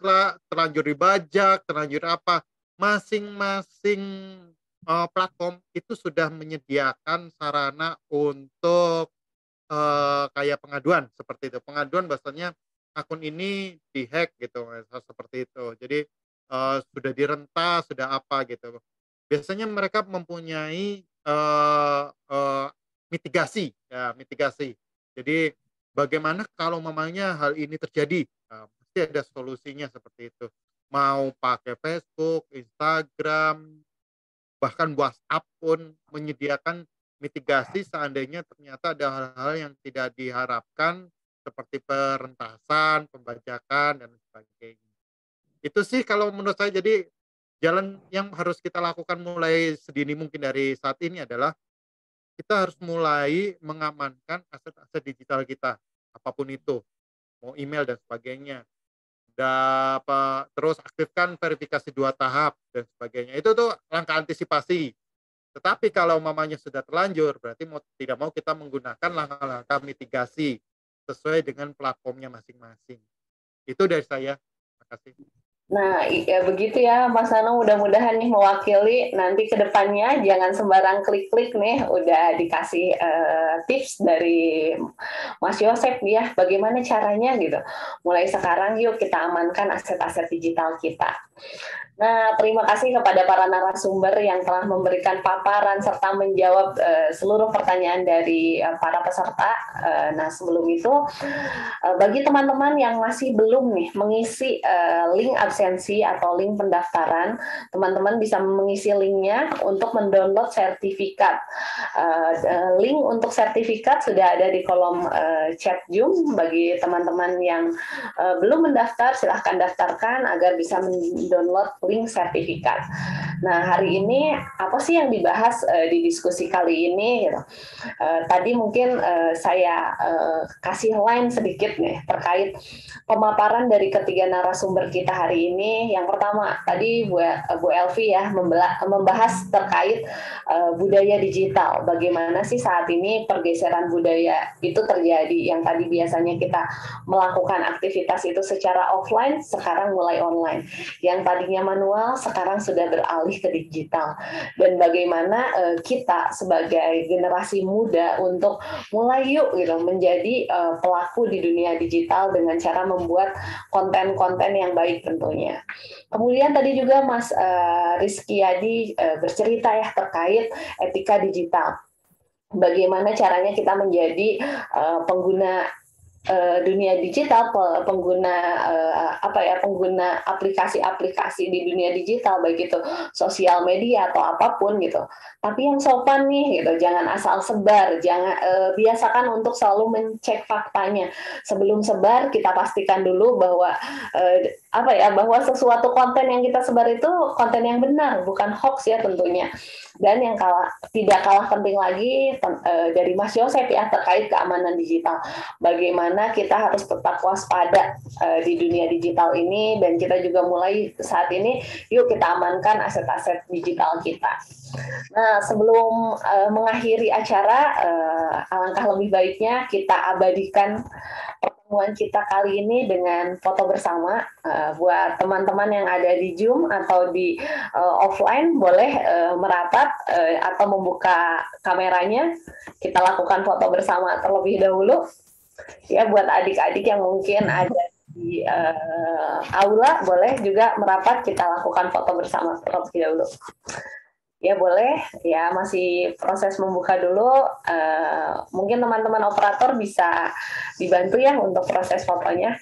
terlanjur dibajak, terlanjur apa, masing-masing platform itu sudah menyediakan sarana untuk kayak pengaduan seperti itu. Pengaduan bahasanya akun ini dihack gitu, seperti itu. Jadi sudah direnta, sudah apa gitu. Biasanya mereka mempunyai mitigasi, ya mitigasi. Jadi bagaimana kalau mamanya hal ini terjadi? Pasti ada solusinya seperti itu. Mau pakai Facebook, Instagram, bahkan WhatsApp pun menyediakan mitigasi seandainya ternyata ada hal-hal yang tidak diharapkan seperti perentasan, pembajakan, dan sebagainya. Itu sih kalau menurut saya. Jadi jalan yang harus kita lakukan mulai sedini mungkin dari saat ini adalah kita harus mulai mengamankan aset-aset digital kita, apapun itu, mau email dan sebagainya. Terus aktifkan verifikasi 2 tahap dan sebagainya. Itu tuh langkah antisipasi. Tetapi kalau mamanya sudah terlanjur, berarti tidak mau kita menggunakan langkah-langkah mitigasi sesuai dengan platformnya masing-masing. Itu dari saya. Terima kasih. Nah, ya begitu ya Mas Nano, mudah-mudahan nih mewakili nanti ke depannya jangan sembarang klik-klik nih, udah dikasih tips dari Mas Yosep ya, bagaimana caranya gitu. Mulai sekarang yuk kita amankan aset-aset digital kita. Nah, terima kasih kepada para narasumber yang telah memberikan paparan serta menjawab seluruh pertanyaan dari para peserta. Nah, sebelum itu, bagi teman-teman yang masih belum nih mengisi link absensi atau link pendaftaran, teman-teman bisa mengisi linknya untuk mendownload sertifikat. Link untuk sertifikat sudah ada di kolom chat Zoom. Bagi teman-teman yang belum mendaftar, silahkan daftarkan agar bisa mendownload link sertifikat. Nah, hari ini apa sih yang dibahas di diskusi kali ini? Gitu. Tadi mungkin saya kasih line sedikit nih terkait pemaparan dari ketiga narasumber kita hari ini. Yang pertama, tadi Bu Elvi ya membahas terkait budaya digital. Bagaimana sih saat ini pergeseran budaya itu terjadi? Yang tadi biasanya kita melakukan aktivitas itu secara offline, sekarang mulai online. Yang tadinya manual, sekarang sudah beralih ke digital. Dan bagaimana kita sebagai generasi muda untuk mulai yuk gitu menjadi pelaku di dunia digital dengan cara membuat konten-konten yang baik tentunya. Kemudian tadi juga Mas Rizky Yadi bercerita ya terkait etika digital. Bagaimana caranya kita menjadi pengguna dunia digital, pengguna pengguna aplikasi-aplikasi di dunia digital, baik itu sosial media atau apapun gitu. Tapi yang sopan nih gitu, jangan asal sebar, jangan biasakan untuk selalu mencek faktanya. Sebelum sebar kita pastikan dulu bahwa bahwa sesuatu konten yang kita sebar itu konten yang benar, bukan hoax ya tentunya. Dan yang tidak kalah penting lagi dari Mas Yosep ya terkait keamanan digital. Bagaimana kita harus tetap waspada di dunia digital ini, dan kita juga mulai saat ini yuk kita amankan aset-aset digital kita. Nah, sebelum mengakhiri acara, alangkah lebih baiknya kita abadikan pertemuan kita kali ini dengan foto bersama. Buat teman-teman yang ada di Zoom atau di offline boleh merapat atau membuka kameranya. Kita lakukan foto bersama terlebih dahulu. Ya, buat adik-adik yang mungkin ada di aula boleh juga merapat, kita lakukan foto bersama terlebih dahulu. Ya boleh, ya masih proses membuka dulu. Mungkin teman-teman operator bisa dibantu ya untuk proses fotonya.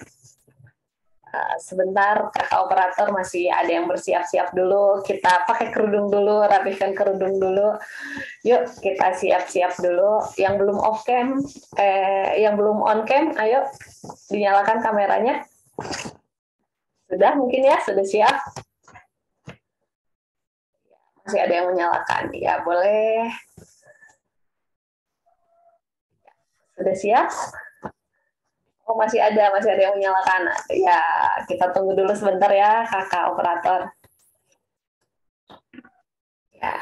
Sebentar, kakak operator masih ada yang bersiap-siap dulu. Kita pakai kerudung dulu, rapihkan kerudung dulu. Yuk kita siap-siap dulu. Yang belum off cam, yang belum on cam, ayo dinyalakan kameranya. Sudah mungkin ya, sudah siap. Masih ada yang menyalakan, ya boleh. Sudah siap? Oh masih ada yang menyalakan. Ya kita tunggu dulu sebentar ya kakak operator. Ya,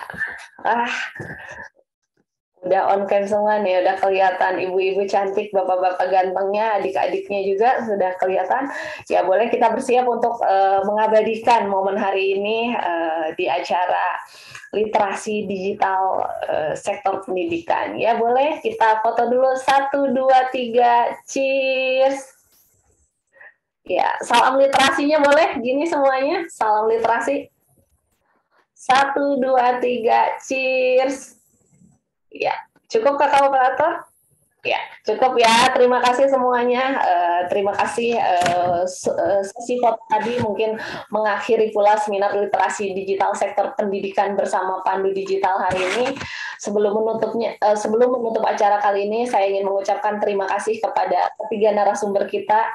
udah on cam semua nih, udah kelihatan ibu-ibu cantik, bapak-bapak gantengnya, adik-adiknya juga sudah kelihatan. Ya boleh kita bersiap untuk mengabadikan momen hari ini di acara literasi digital sektor pendidikan. Ya boleh kita foto dulu, 1, 2, 3, cheers. Ya, salam literasinya boleh? Gini semuanya, salam literasi. 1, 2, 3, cheers. Ya, cukup Kakak Operator? Ya, cukup ya. Terima kasih semuanya. Terima kasih sesi foto tadi mungkin mengakhiri pula seminar literasi digital sektor pendidikan bersama Pandu Digital hari ini. Sebelum menutup acara kali ini, saya ingin mengucapkan terima kasih kepada ketiga narasumber kita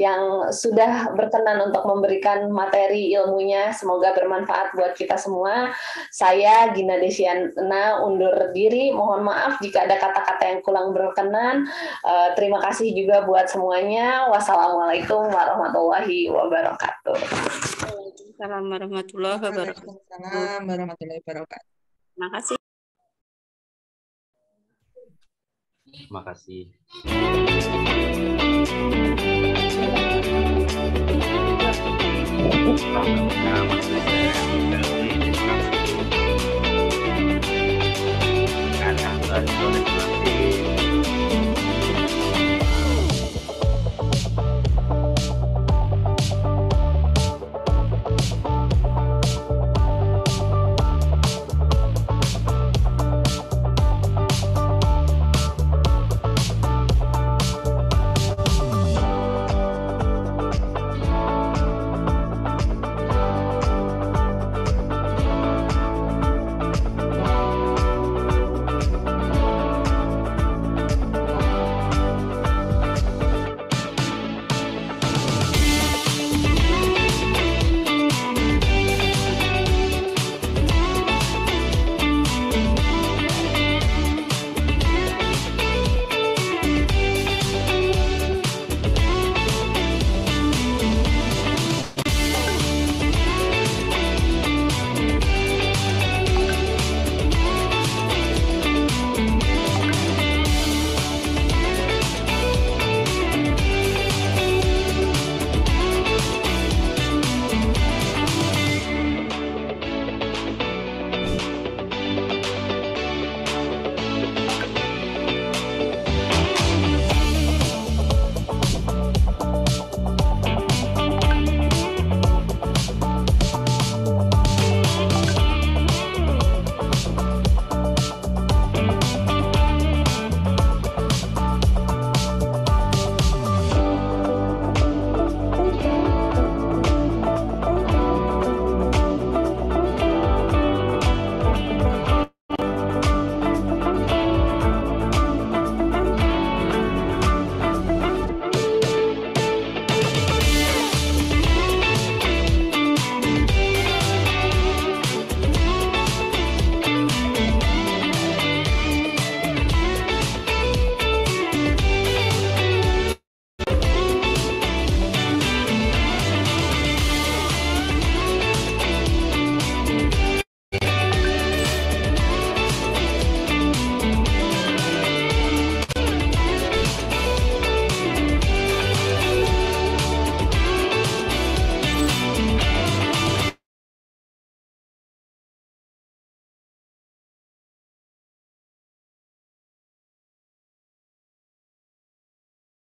yang sudah berkenan untuk memberikan materi ilmunya. Semoga bermanfaat buat kita semua. Saya Gina Desiana undur diri. Mohon maaf jika ada kata-kata yang kurang berkenan. Terima kasih juga buat semuanya. Wassalamualaikum warahmatullahi wabarakatuh. Assalamualaikum warahmatullahi wabarakatuh. Waalaikumsalam warahmatullahi wabarakatuh. Terima kasih. Terima kasih. Selamat